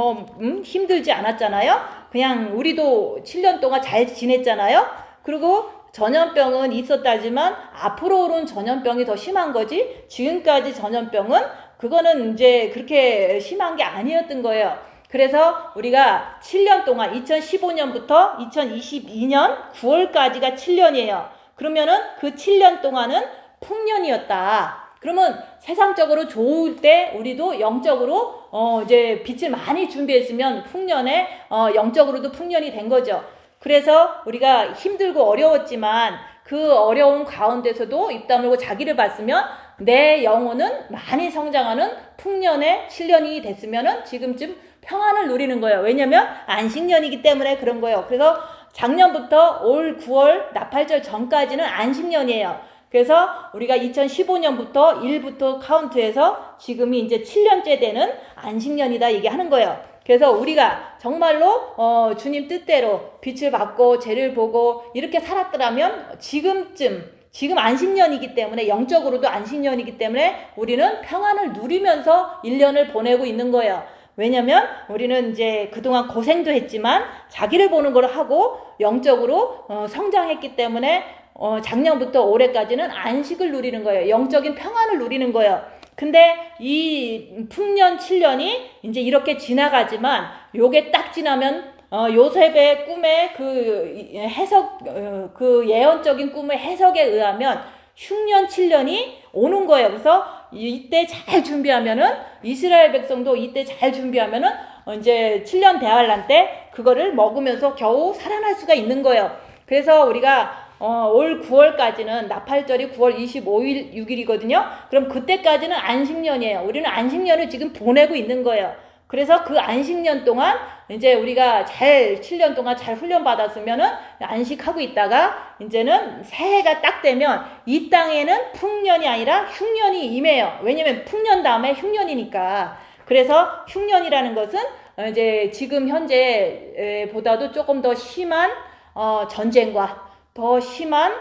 힘들지 않았잖아요. 그냥 우리도 7년 동안 잘 지냈잖아요. 그리고 전염병은 있었다지만 앞으로 오는 전염병이 더 심한 거지. 지금까지 전염병은 그거는 이제 그렇게 심한 게 아니었던 거예요. 그래서 우리가 7년 동안 2015년부터 2022년 9월까지가 7년이에요. 그러면은 그 7년 동안은 풍년이었다. 그러면 세상적으로 좋을 때 우리도 영적으로 이제 빛을 많이 준비했으면 풍년에 영적으로도 풍년이 된 거죠. 그래서 우리가 힘들고 어려웠지만 그 어려운 가운데서도 입 다물고 자기를 봤으면 내 영혼은 많이 성장하는 풍년의 7년이 됐으면은 지금쯤 평안을 누리는 거예요. 왜냐면 안식년이기 때문에 그런 거예요. 그래서 작년부터 올 9월 나팔절 전까지는 안식년이에요. 그래서 우리가 2015년부터 1부터 카운트해서 지금이 이제 7년째 되는 안식년이다 얘기하는 거예요. 그래서 우리가 정말로 주님 뜻대로 빛을 받고 죄를 보고 이렇게 살았더라면 지금 안식년이기 때문에 영적으로도 안식년이기 때문에 우리는 평안을 누리면서 1년을 보내고 있는 거예요. 왜냐면 우리는 이제 그동안 고생도 했지만 자기를 보는 걸 하고 영적으로 성장했기 때문에 작년부터 올해까지는 안식을 누리는 거예요. 영적인 평안을 누리는 거예요. 근데 이 풍년 7년이 이제 이렇게 지나가지만 요게 딱 지나면 요셉의 꿈의 그 해석 그 예언적인 꿈의 해석에 의하면 흉년 7년이 오는 거예요. 그래서 이때 잘 준비하면은 이스라엘 백성도 이때 잘 준비하면은 이제 7년 대환란 때 그거를 먹으면서 겨우 살아날 수가 있는 거예요. 그래서 우리가 올 9월까지는 나팔절이 9월 25일, 6일이거든요. 그럼 그때까지는 안식년이에요. 우리는 안식년을 지금 보내고 있는 거예요. 그래서 그 안식년 동안 이제 우리가 7년 동안 잘 훈련받았으면은 안식하고 있다가 이제는 새해가 딱 되면 이 땅에는 풍년이 아니라 흉년이 임해요. 왜냐면 풍년 다음에 흉년이니까. 그래서 흉년이라는 것은 이제 지금 현재보다도 조금 더 심한 전쟁과 더 심한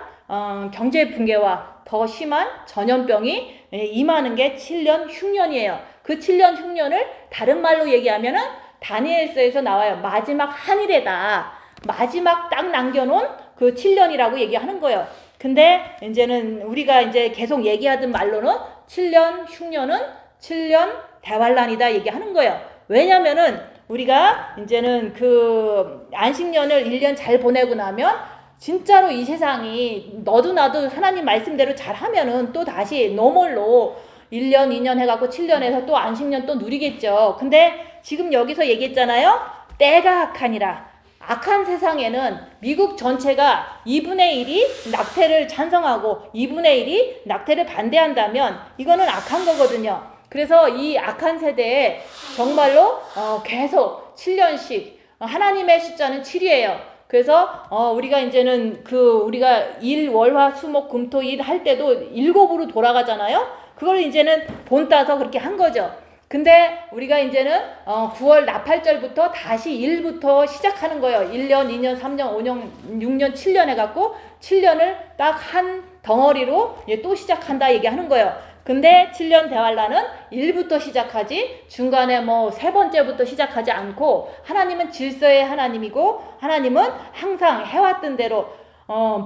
경제 붕괴와 더 심한 전염병이 임하는 게 7년 흉년이에요. 그 7년 흉년을 다른 말로 얘기하면은 다니엘서에서 나와요. 마지막 한일에다. 마지막 딱 남겨놓은 그 7년이라고 얘기하는 거예요. 근데 이제는 우리가 이제 계속 얘기하던 말로는 7년 흉년은 7년 대환란이다 얘기하는 거예요. 왜냐면은 우리가 이제는 그 안식년을 1년 잘 보내고 나면 진짜로 이 세상이 너도 나도 하나님 말씀대로 잘 하면은 또 다시 노멀로 1년, 2년 해갖고 7년 해서 또 안식년 또 누리겠죠. 근데 지금 여기서 얘기했잖아요. 때가 악하니라. 악한 세상에는 미국 전체가 2분의 1이 낙태를 찬성하고 2분의 1이 낙태를 반대한다면 이거는 악한 거거든요. 그래서 이 악한 세대에 정말로 계속 7년씩 하나님의 숫자는 7이에요. 그래서 우리가 이제는 우리가 일, 월, 화, 수, 목, 금, 토, 일 할 때도 7으로 돌아가잖아요. 그걸 이제는 본 따서 그렇게 한 거죠. 근데 우리가 이제는 9월 나팔절부터 다시 1부터 시작하는 거예요. 1년, 2년, 3년, 5년, 6년, 7년 해갖고 7년을 딱 한 덩어리로 또 시작한다 얘기하는 거예요. 근데 7년 대환란은 1부터 시작하지 중간에 뭐 세 번째부터 시작하지 않고 하나님은 질서의 하나님이고 하나님은 항상 해왔던 대로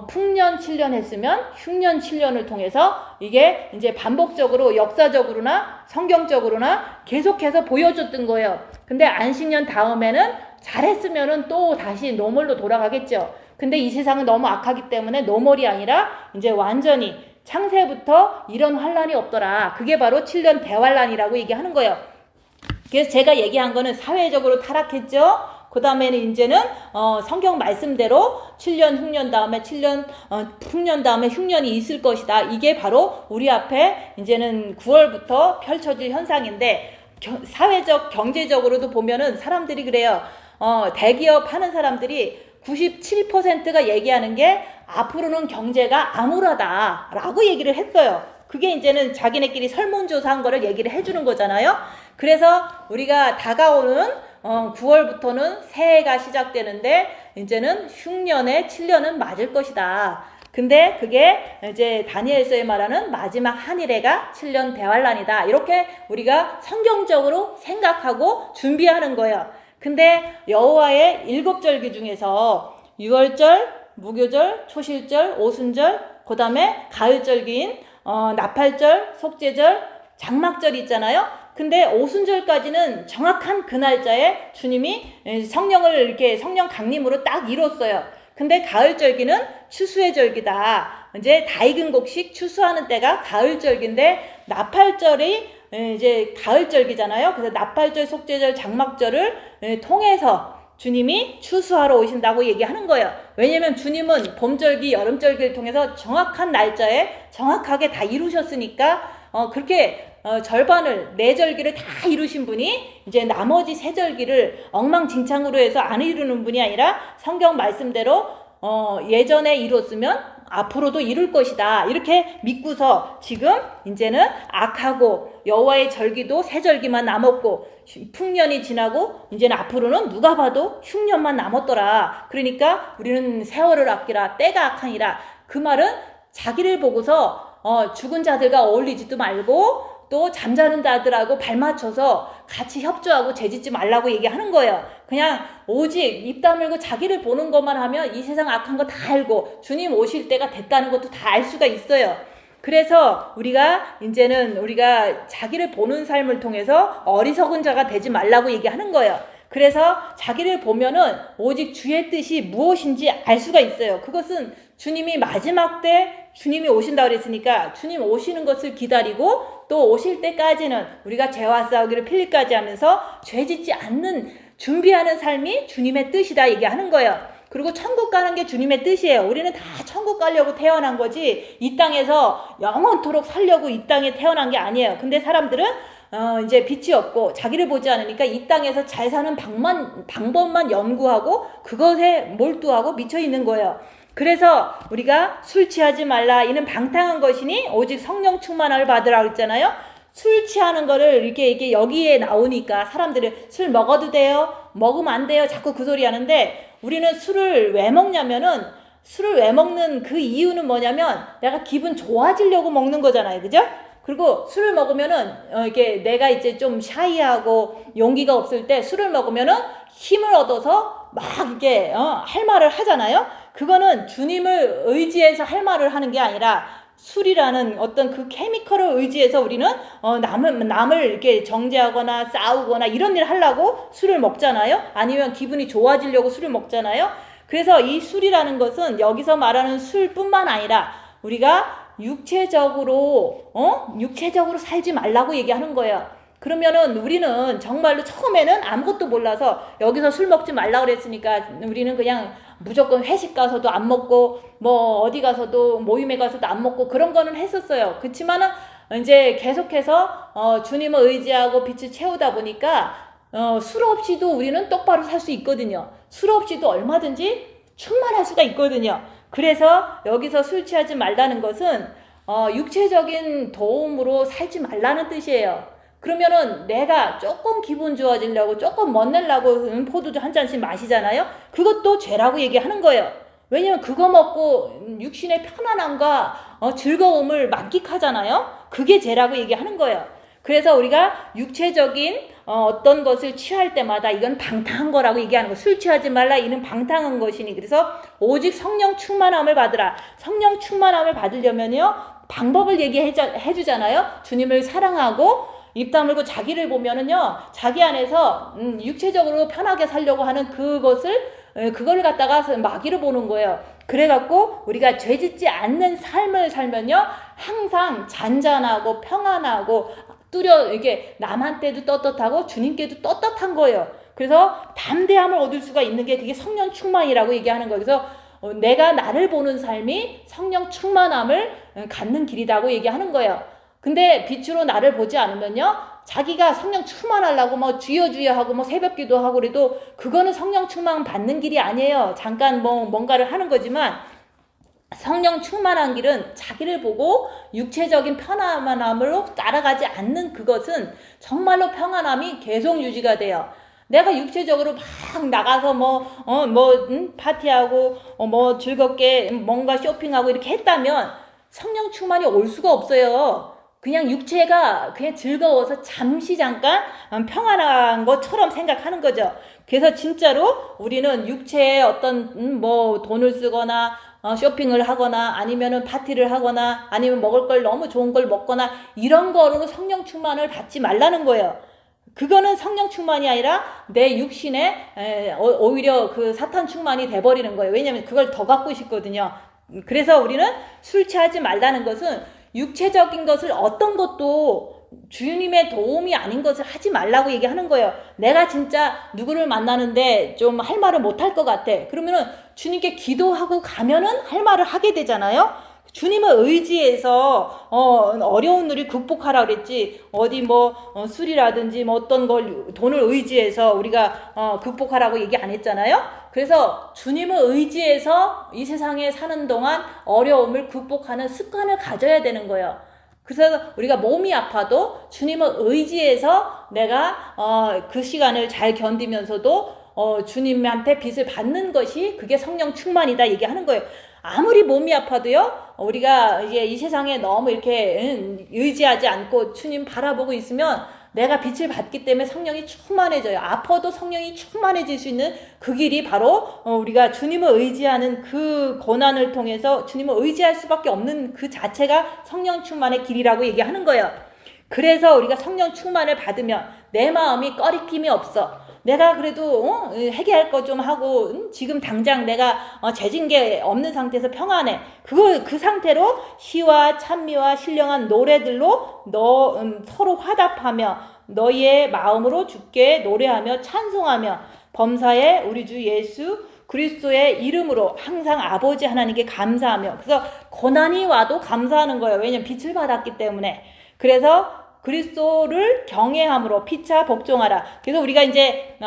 풍년 7년 했으면 흉년 7년을 통해서 이게 이제 반복적으로 역사적으로나 성경적으로나 계속해서 보여줬던 거예요. 근데 안식년 다음에는 잘했으면은 또 다시 노멀로 돌아가겠죠. 근데 이 세상은 너무 악하기 때문에 노멀이 아니라 이제 완전히 창세부터 이런 환란이 없더라. 그게 바로 7년 대환란이라고 얘기하는 거예요. 그래서 제가 얘기한 거는 사회적으로 타락했죠. 그 다음에는 이제는 성경 말씀대로 7년 흉년 다음에 7년 풍년 다음에 흉년이 있을 것이다. 이게 바로 우리 앞에 이제는 9월부터 펼쳐질 현상인데 사회적 경제적으로도 보면은 사람들이 그래요. 대기업 하는 사람들이 97%가 얘기하는 게 앞으로는 경제가 암울하다라고 얘기를 했어요. 그게 이제는 자기네끼리 설문조사한 거를 얘기를 해주는 거잖아요. 그래서 우리가 다가오는 9월부터는 새해가 시작되는데 이제는 흉년에 7년은 맞을 것이다. 근데 그게 이제 다니엘서에 말하는 마지막 한일해가 7년 대환란이다. 이렇게 우리가 성경적으로 생각하고 준비하는 거예요. 근데 여호와의 7절기 중에서 유월절, 무교절, 초실절, 오순절, 그 다음에 가을절기인 나팔절, 속죄절, 장막절이 있잖아요. 근데 오순절까지는 정확한 그 날짜에 주님이 성령을 이렇게 성령 강림으로 딱 이뤘어요. 근데 가을절기는 추수의 절기다. 이제 다 익은 곡식 추수하는 때가 가을절기인데 나팔절이 이제 가을절기잖아요. 그래서 나팔절, 속죄절, 장막절을 통해서 주님이 추수하러 오신다고 얘기하는 거예요. 왜냐면 주님은 봄절기, 여름절기를 통해서 정확한 날짜에 정확하게 다 이루셨으니까 그렇게 절반을 4절기를 다 이루신 분이 이제 나머지 3절기를 엉망진창으로 해서 안 이루는 분이 아니라 성경 말씀대로 예전에 이뤘으면 앞으로도 이룰 것이다. 이렇게 믿고서 지금 이제는 악하고 여호와의 절기도 3절기만 남았고 풍년이 지나고 이제는 앞으로는 누가 봐도 흉년만 남았더라. 그러니까 우리는 세월을 아끼라. 때가 악하니라. 그 말은 자기를 보고서 죽은 자들과 어울리지도 말고 또 잠자는 자들하고 발맞춰서 같이 협조하고 죄짓지 말라고 얘기하는 거예요. 그냥 오직 입 다물고 자기를 보는 것만 하면 이 세상 악한 거 다 알고 주님 오실 때가 됐다는 것도 다 알 수가 있어요. 그래서 우리가 이제는 우리가 자기를 보는 삶을 통해서 어리석은 자가 되지 말라고 얘기하는 거예요. 그래서 자기를 보면은 오직 주의 뜻이 무엇인지 알 수가 있어요. 그것은 주님이 마지막 때 주님이 오신다고 그랬으니까 주님 오시는 것을 기다리고 또 오실 때까지는 우리가 죄와 싸우기를 필리까지 하면서 죄짓지 않는 준비하는 삶이 주님의 뜻이다 얘기하는 거예요. 그리고 천국 가는 게 주님의 뜻이에요. 우리는 다 천국 가려고 태어난 거지 이 땅에서 영원토록 살려고 이 땅에 태어난 게 아니에요. 근데 사람들은 이제 빛이 없고 자기를 보지 않으니까 이 땅에서 잘 사는 방법만 연구하고 그것에 몰두하고 미쳐 있는 거예요. 그래서 우리가 술 취하지 말라 이는 방탕한 것이니 오직 성령 충만함을 받으라 그랬잖아요. 술 취하는 거를 이렇게 여기에 나오니까 사람들은 술 먹어도 돼요? 먹으면 안 돼요? 자꾸 그 소리 하는데 우리는 술을 왜 먹냐면은 술을 왜 먹는 그 이유는 뭐냐면 내가 기분 좋아지려고 먹는 거잖아요. 그죠? 그리고 술을 먹으면은 이게 내가 이제 좀 샤이하고 용기가 없을 때 술을 먹으면은 힘을 얻어서 막 이렇게 할 말을 하잖아요. 그거는 주님을 의지해서 할 말을 하는 게 아니라 술이라는 어떤 그 케미컬을 의지해서 우리는 남을 이렇게 정죄하거나 싸우거나 이런 일을 하려고 술을 먹잖아요. 아니면 기분이 좋아지려고 술을 먹잖아요. 그래서 이 술이라는 것은 여기서 말하는 술뿐만 아니라 우리가 육체적으로 살지 말라고 얘기하는 거예요. 그러면은 우리는 정말로 처음에는 아무것도 몰라서 여기서 술 먹지 말라고 그랬으니까 우리는 그냥 무조건 회식 가서도 안 먹고 뭐 어디 가서도 모임에 가서도 안 먹고 그런 거는 했었어요. 그렇지만은 이제 계속해서 주님을 의지하고 빛을 채우다 보니까 술 없이도 우리는 똑바로 살 수 있거든요. 술 없이도 얼마든지 충만할 수가 있거든요. 그래서 여기서 술 취하지 말라는 것은 육체적인 도움으로 살지 말라는 뜻이에요. 그러면은 내가 조금 기분 좋아지려고 조금 멋내려고 포도주 한 잔씩 마시잖아요. 그것도 죄라고 얘기하는 거예요. 왜냐면 그거 먹고 육신의 편안함과 즐거움을 만끽하잖아요. 그게 죄라고 얘기하는 거예요. 그래서 우리가 육체적인 어떤 것을 취할 때마다 이건 방탕한 거라고 얘기하는 거. 술 취하지 말라 이는 방탕한 것이니. 그래서 오직 성령 충만함을 받으라. 성령 충만함을 받으려면요 방법을 얘기해 주잖아요. 주님을 사랑하고 입 다물고 자기를 보면은요 자기 안에서 육체적으로 편하게 살려고 하는 그걸 갖다가 마귀를 보는 거예요. 그래갖고 우리가 죄짓지 않는 삶을 살면요 항상 잔잔하고 평안하고 이게 남한테도 떳떳하고 주님께도 떳떳한 거예요. 그래서 담대함을 얻을 수가 있는 게 그게 성령 충만이라고 얘기하는 거예요. 그래서 내가 나를 보는 삶이 성령 충만함을 갖는 길이라고 얘기하는 거예요. 근데 빛으로 나를 보지 않으면요 자기가 성령 충만하려고 뭐 주여 하고 뭐 새벽 기도하고 그래도 그거는 성령 충만 받는 길이 아니에요. 잠깐 뭔가를 하는 거지만 성령 충만한 길은 자기를 보고 육체적인 편안함으로 따라가지 않는 그것은 정말로 평안함이 계속 유지가 돼요. 내가 육체적으로 막 나가서 파티하고 즐겁게 뭔가 쇼핑하고 이렇게 했다면 성령 충만이 올 수가 없어요. 그냥 육체가 그냥 즐거워서 잠깐 평안한 것처럼 생각하는 거죠. 그래서 진짜로 우리는 육체에 어떤 돈을 쓰거나 쇼핑을 하거나 아니면은 파티를 하거나 아니면 먹을 걸 너무 좋은 걸 먹거나 이런 거로 성령 충만을 받지 말라는 거예요. 그거는 성령 충만이 아니라 내 육신에 오히려 그 사탄 충만이 돼버리는 거예요. 왜냐하면 그걸 더 갖고 싶거든요. 그래서 우리는 술 취하지 말라는 것은 육체적인 것을 어떤 것도 주님의 도움이 아닌 것을 하지 말라고 얘기하는 거예요. 내가 진짜 누구를 만나는데 좀 할 말을 못할 것 같아. 그러면은 주님께 기도하고 가면은 할 말을 하게 되잖아요. 주님을 의지해서 어려운 일을 극복하라 그랬지. 어디 술이라든지 어떤 걸 돈을 의지해서 우리가 극복하라고 얘기 안 했잖아요. 그래서 주님을 의지해서 이 세상에 사는 동안 어려움을 극복하는 습관을 가져야 되는 거예요. 그래서 우리가 몸이 아파도 주님을 의지해서 내가 그 시간을 잘 견디면서도 주님한테 빚을 받는 것이 그게 성령 충만이다 얘기하는 거예요. 아무리 몸이 아파도요 우리가 이제 이 세상에 너무 이렇게 의지하지 않고 주님 바라보고 있으면 내가 빛을 받기 때문에 성령이 충만해져요. 아파도 성령이 충만해질 수 있는 그 길이 바로 우리가 주님을 의지하는 그 고난을 통해서 주님을 의지할 수밖에 없는 그 자체가 성령 충만의 길이라고 얘기하는 거예요. 그래서 우리가 성령 충만을 받으면 내 마음이 꺼리낌이 없어. 내가 그래도 회개할 거 좀 하고 지금 당장 내가 죄진 게 없는 상태에서 평안해. 그 상태로 시와 찬미와 신령한 노래들로 서로 화답하며 너희의 마음으로 주께 노래하며 찬송하며 범사에 우리 주 예수 그리스도의 이름으로 항상 아버지 하나님께 감사하며, 그래서 고난이 와도 감사하는 거예요. 왜냐면 빛을 받았기 때문에. 그래서 그리스도를 경외함으로 피차 복종하라. 그래서 우리가 이제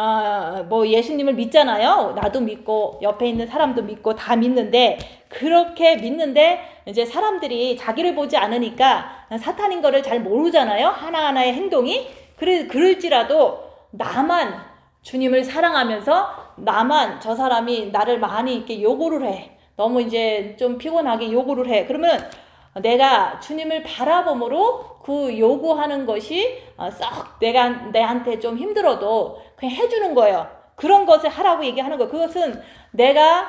뭐 예수님을 믿잖아요. 나도 믿고 옆에 있는 사람도 믿고 다 믿는데, 그렇게 믿는데 이제 사람들이 자기를 보지 않으니까 사탄인 거를 잘 모르잖아요. 하나하나의 행동이. 그럴지라도 나만 주님을 사랑하면서 나만 저 사람이 나를 많이 이렇게 요구를 해. 너무 이제 좀 피곤하게 요구를 해. 그러면 내가 주님을 바라봄으로 그 요구하는 것이 썩 내한테 좀 힘들어도 그냥 해주는 거예요. 그런 것을 하라고 얘기하는 거예요. 그것은 내가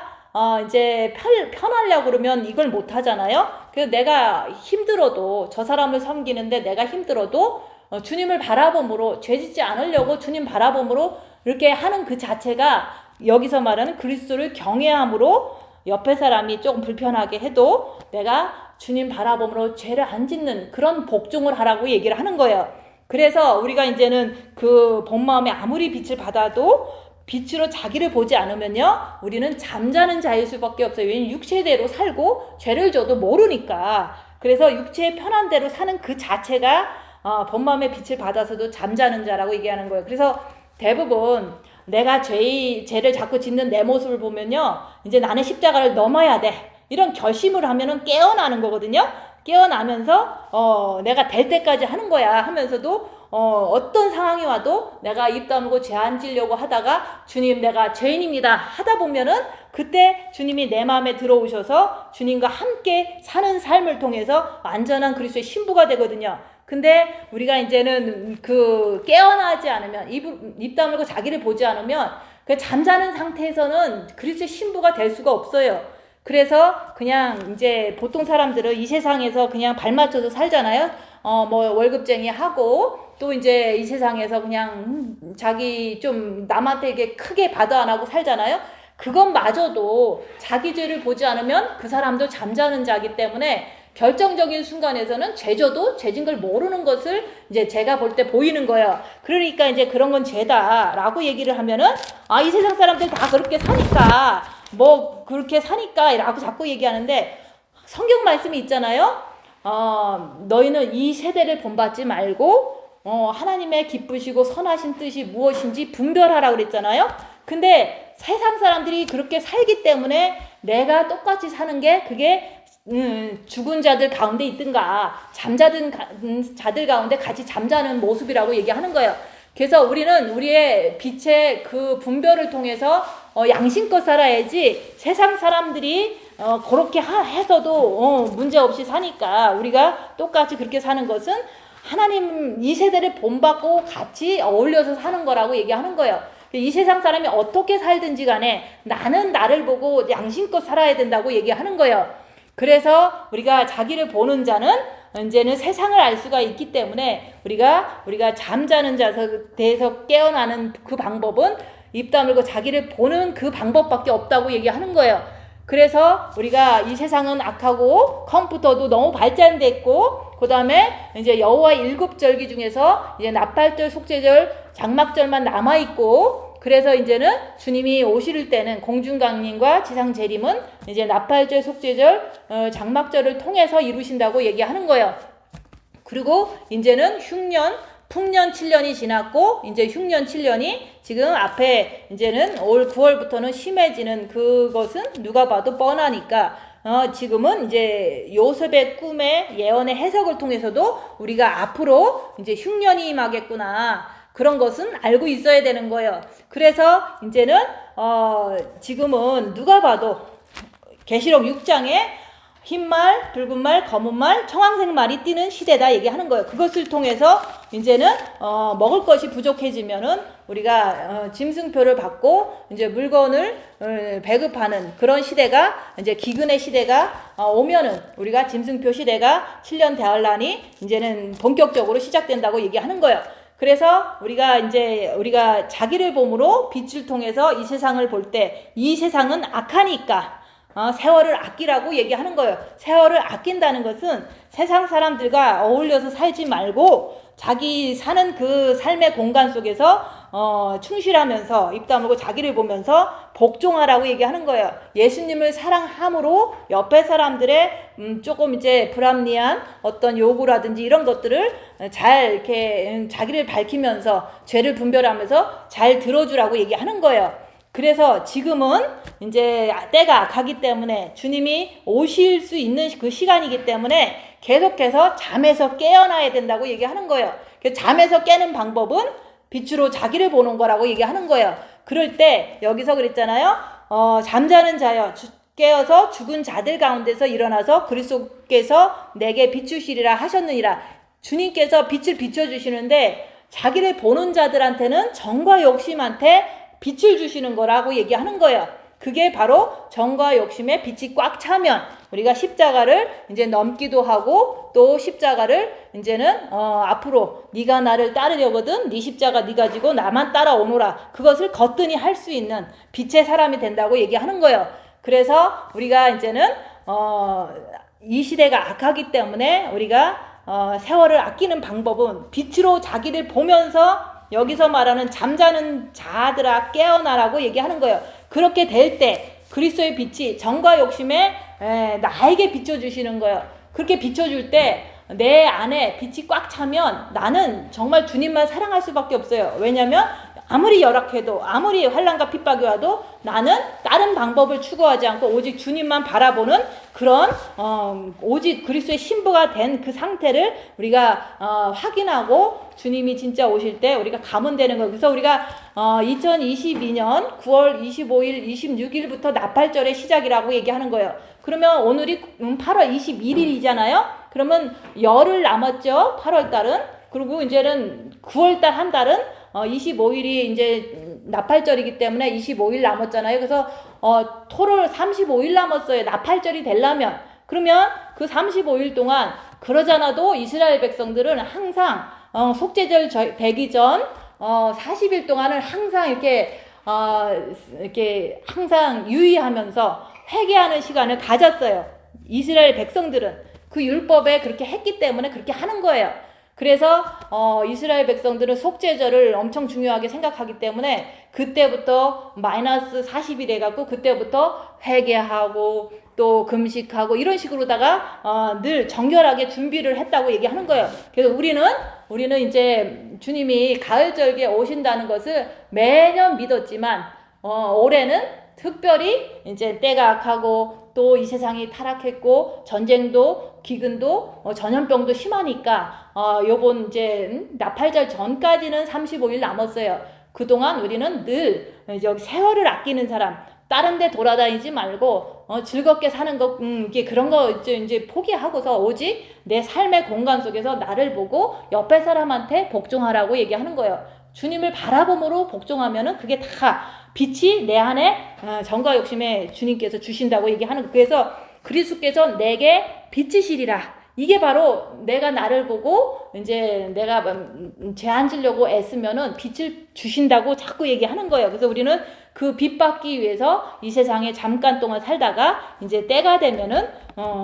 이제 편하려고 그러면 이걸 못 하잖아요. 그래서 내가 힘들어도, 저 사람을 섬기는데 내가 힘들어도 주님을 바라봄으로, 죄짓지 않으려고 주님 바라봄으로 이렇게 하는 그 자체가 여기서 말하는 그리스도를 경외함으로, 옆에 사람이 조금 불편하게 해도 내가 주님 바라봄으로 죄를 안 짓는 그런 복종을 하라고 얘기를 하는 거예요. 그래서 우리가 이제는 그 본 마음에 아무리 빛을 받아도 빛으로 자기를 보지 않으면요, 우리는 잠자는 자일 수밖에 없어요. 왜냐면 육체대로 살고 죄를 져도 모르니까. 그래서 육체의 편한 대로 사는 그 자체가 본 마음의 빛을 받아서도 잠자는 자라고 얘기하는 거예요. 그래서 대부분 내가 죄를 자꾸 짓는 내 모습을 보면요, 이제 나는 십자가를 넘어야 돼, 이런 결심을 하면은 깨어나는 거거든요. 깨어나면서 내가 될 때까지 하는 거야 하면서도 어떤 상황이 와도 내가 입 다물고 죄 안 지려고 하다가 주님 내가 죄인입니다 하다 보면은 그때 주님이 내 마음에 들어오셔서 주님과 함께 사는 삶을 통해서 완전한 그리스도의 신부가 되거든요. 근데 우리가 이제는 그 깨어나지 않으면, 입 다물고 자기를 보지 않으면 그 잠자는 상태에서는 그리스도의 신부가 될 수가 없어요. 그래서 그냥 이제 보통 사람들은 이 세상에서 그냥 발맞춰서 살잖아요. 뭐 월급쟁이 하고 또 이제 이 세상에서 그냥 자기 좀 남한테 이게 크게 받아 안 하고 살잖아요. 그것마저도 자기 죄를 보지 않으면 그 사람도 잠자는 자이기 때문에 결정적인 순간에서는 죄져도 죄진 걸 모르는 것을 이제 제가 볼 때 보이는 거예요. 그러니까 이제 그런 건 죄다라고 얘기를 하면은 이 세상 사람들 다 그렇게 사니까 뭐 그렇게 사니까 라고 자꾸 얘기하는데, 성경 말씀이 있잖아요. 너희는 이 세대를 본받지 말고 하나님의 기쁘시고 선하신 뜻이 무엇인지 분별하라 그랬잖아요. 근데 세상 사람들이 그렇게 살기 때문에 내가 똑같이 사는 게 그게 죽은 자들 가운데 있든가 잠자든 자들 가운데 같이 잠자는 모습이라고 얘기하는 거예요. 그래서 우리는 우리의 빛의 그 분별을 통해서 양심껏 살아야지, 세상 사람들이 그렇게 해서도 문제없이 사니까 우리가 똑같이 그렇게 사는 것은 하나님 이 세대를 본받고 같이 어울려서 사는 거라고 얘기하는 거예요. 이 세상 사람이 어떻게 살든지 간에 나는 나를 보고 양심껏 살아야 된다고 얘기하는 거예요. 그래서 우리가 자기를 보는 자는 이제는 세상을 알 수가 있기 때문에 우리가 잠자는 자에 대해서 깨어나는 그 방법은 입 다물고 자기를 보는 그 방법밖에 없다고 얘기하는 거예요. 그래서 우리가 이 세상은 악하고 컴퓨터도 너무 발전됐고, 그 다음에 이제 여호와의 7절기 중에서 이제 나팔절, 속죄절, 장막절만 남아있고, 그래서 이제는 주님이 오실 때는 공중강림과 지상재림은 이제 나팔절, 속죄절, 장막절을 통해서 이루신다고 얘기하는 거예요. 그리고 이제는 흉년, 풍년 7년이 지났고, 이제 흉년 7년이 지금 앞에 이제는 올 9월부터는 심해지는 그것은 누가 봐도 뻔하니까, 지금은 이제 요셉의 꿈의 예언의 해석을 통해서도 우리가 앞으로 이제 흉년이 임하겠구나, 그런 것은 알고 있어야 되는 거예요. 그래서 이제는 지금은 누가 봐도 계시록 6장에 흰 말, 붉은 말, 검은 말, 청황색 말이 뛰는 시대다 얘기하는 거예요. 그것을 통해서 이제는 먹을 것이 부족해지면은 우리가 짐승표를 받고 이제 물건을 배급하는 그런 시대가, 이제 기근의 시대가 오면은 우리가 짐승표 시대가 7년 대환란이 이제는 본격적으로 시작된다고 얘기하는 거예요. 그래서 우리가 자기를 봄으로 빛을 통해서 이 세상을 볼 때, 이 세상은 악하니까 세월을 아끼라고 얘기하는 거예요. 세월을 아낀다는 것은 세상 사람들과 어울려서 살지 말고 자기 사는 그 삶의 공간 속에서 충실하면서 입 다물고 자기를 보면서 복종하라고 얘기하는 거예요. 예수님을 사랑함으로 옆에 사람들의 조금 이제 불합리한 어떤 요구라든지 이런 것들을 잘 이렇게 자기를 밝히면서 죄를 분별하면서 잘 들어주라고 얘기하는 거예요. 그래서 지금은 이제 때가 가기 때문에 주님이 오실 수 있는 그 시간이기 때문에 계속해서 잠에서 깨어나야 된다고 얘기하는 거예요. 잠에서 깨는 방법은 빛으로 자기를 보는 거라고 얘기하는 거예요. 그럴 때 여기서 그랬잖아요. 잠자는 자여 깨어서 죽은 자들 가운데서 일어나서 그리스도께서 내게 비추시리라 하셨느니라. 주님께서 빛을 비춰주시는데 자기를 보는 자들한테는 정과 욕심한테 빛을 주시는 거라고 얘기하는 거예요. 그게 바로 정과 욕심에 빛이 꽉 차면 우리가 십자가를 이제 넘기도 하고 또 십자가를 이제는 앞으로 네가 나를 따르려거든 네 십자가 네가 지고 나만 따라오노라 그것을 거뜬히 할 수 있는 빛의 사람이 된다고 얘기하는 거예요. 그래서 우리가 이제는 이 시대가 악하기 때문에 우리가 세월을 아끼는 방법은 빛으로 자기를 보면서 여기서 말하는 잠자는 자들아 깨어나라고 얘기하는 거예요. 그렇게 될 때 그리스도의 빛이 정과 욕심에 나에게 비춰주시는 거예요. 그렇게 비춰줄 때 내 안에 빛이 꽉 차면 나는 정말 주님만 사랑할 수밖에 없어요. 왜냐하면 아무리 열악해도 아무리 환난과 핍박이 와도 나는 다른 방법을 추구하지 않고 오직 주님만 바라보는 그런 오직 그리스도의 신부가 된 그 상태를 우리가 확인하고 주님이 진짜 오실 때 우리가 가면 되는 거예요. 그래서 우리가 2022년 9월 25일, 26일부터 나팔절의 시작이라고 얘기하는 거예요. 그러면 오늘이 8월 21일이잖아요. 그러면 열흘 남았죠. 8월 달은. 그리고 이제는 9월 달 한 달은 25일이 이제 나팔절이기 때문에 25일 남았잖아요. 그래서 토를 35일 남았어요. 나팔절이 되려면. 그러면 그 35일 동안 그러잖아도 이스라엘 백성들은 항상 속죄절 되기 전 40일 동안을 항상 이렇게 항상 유의하면서 회개하는 시간을 가졌어요. 이스라엘 백성들은 그 율법에 그렇게 했기 때문에 그렇게 하는 거예요. 그래서 이스라엘 백성들은 속죄절을 엄청 중요하게 생각하기 때문에 그때부터 마이너스 40일 해갖고 그때부터 회개하고 또 금식하고 이런 식으로다가 늘 정결하게 준비를 했다고 얘기하는 거예요. 그래서 우리는 이제 주님이 가을절기에 오신다는 것을 매년 믿었지만 올해는 특별히 이제 때가 악하고 또 이 세상이 타락했고 전쟁도 기근도 전염병도 심하니까 요번 이제 나팔절 전까지는 35일 남았어요. 그동안 우리는 늘 여기 세월을 아끼는 사람 다른 데 돌아다니지 말고 즐겁게 사는 거 이게 그런 거 이제 포기하고서 오직 내 삶의 공간 속에서 나를 보고 옆에 사람한테 복종하라고 얘기하는 거예요. 주님을 바라봄으로 복종하면은 그게 다 빛이 내 안에 정과 욕심에 주님께서 주신다고 얘기하는 거예요. 그래서 그리스도께서 내게 빛이시리라. 이게 바로 내가 나를 보고 이제 내가 죄 안 지려고 애쓰면은 빛을 주신다고 자꾸 얘기하는 거예요. 그래서 우리는 그 빛 받기 위해서 이 세상에 잠깐 동안 살다가 이제 때가 되면은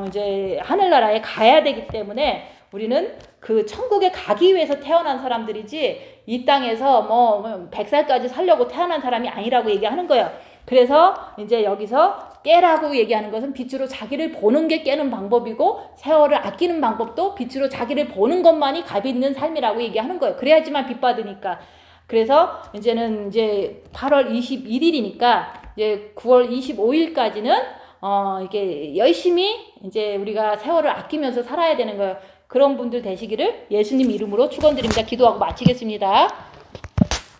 이제 하늘나라에 가야 되기 때문에 우리는 그 천국에 가기 위해서 태어난 사람들이지 이 땅에서 뭐 100살까지 살려고 태어난 사람이 아니라고 얘기하는 거예요. 그래서 이제 여기서 깨라고 얘기하는 것은 빛으로 자기를 보는 게 깨는 방법이고 세월을 아끼는 방법도 빛으로 자기를 보는 것만이 값 있는 삶이라고 얘기하는 거예요. 그래야지만 빛 받으니까. 그래서 이제는 이제 8월 21일이니까 이제 9월 25일까지는 이게 열심히 이제 우리가 세월을 아끼면서 살아야 되는 거예요. 그런 분들 되시기를 예수님 이름으로 축원드립니다. 기도하고 마치겠습니다.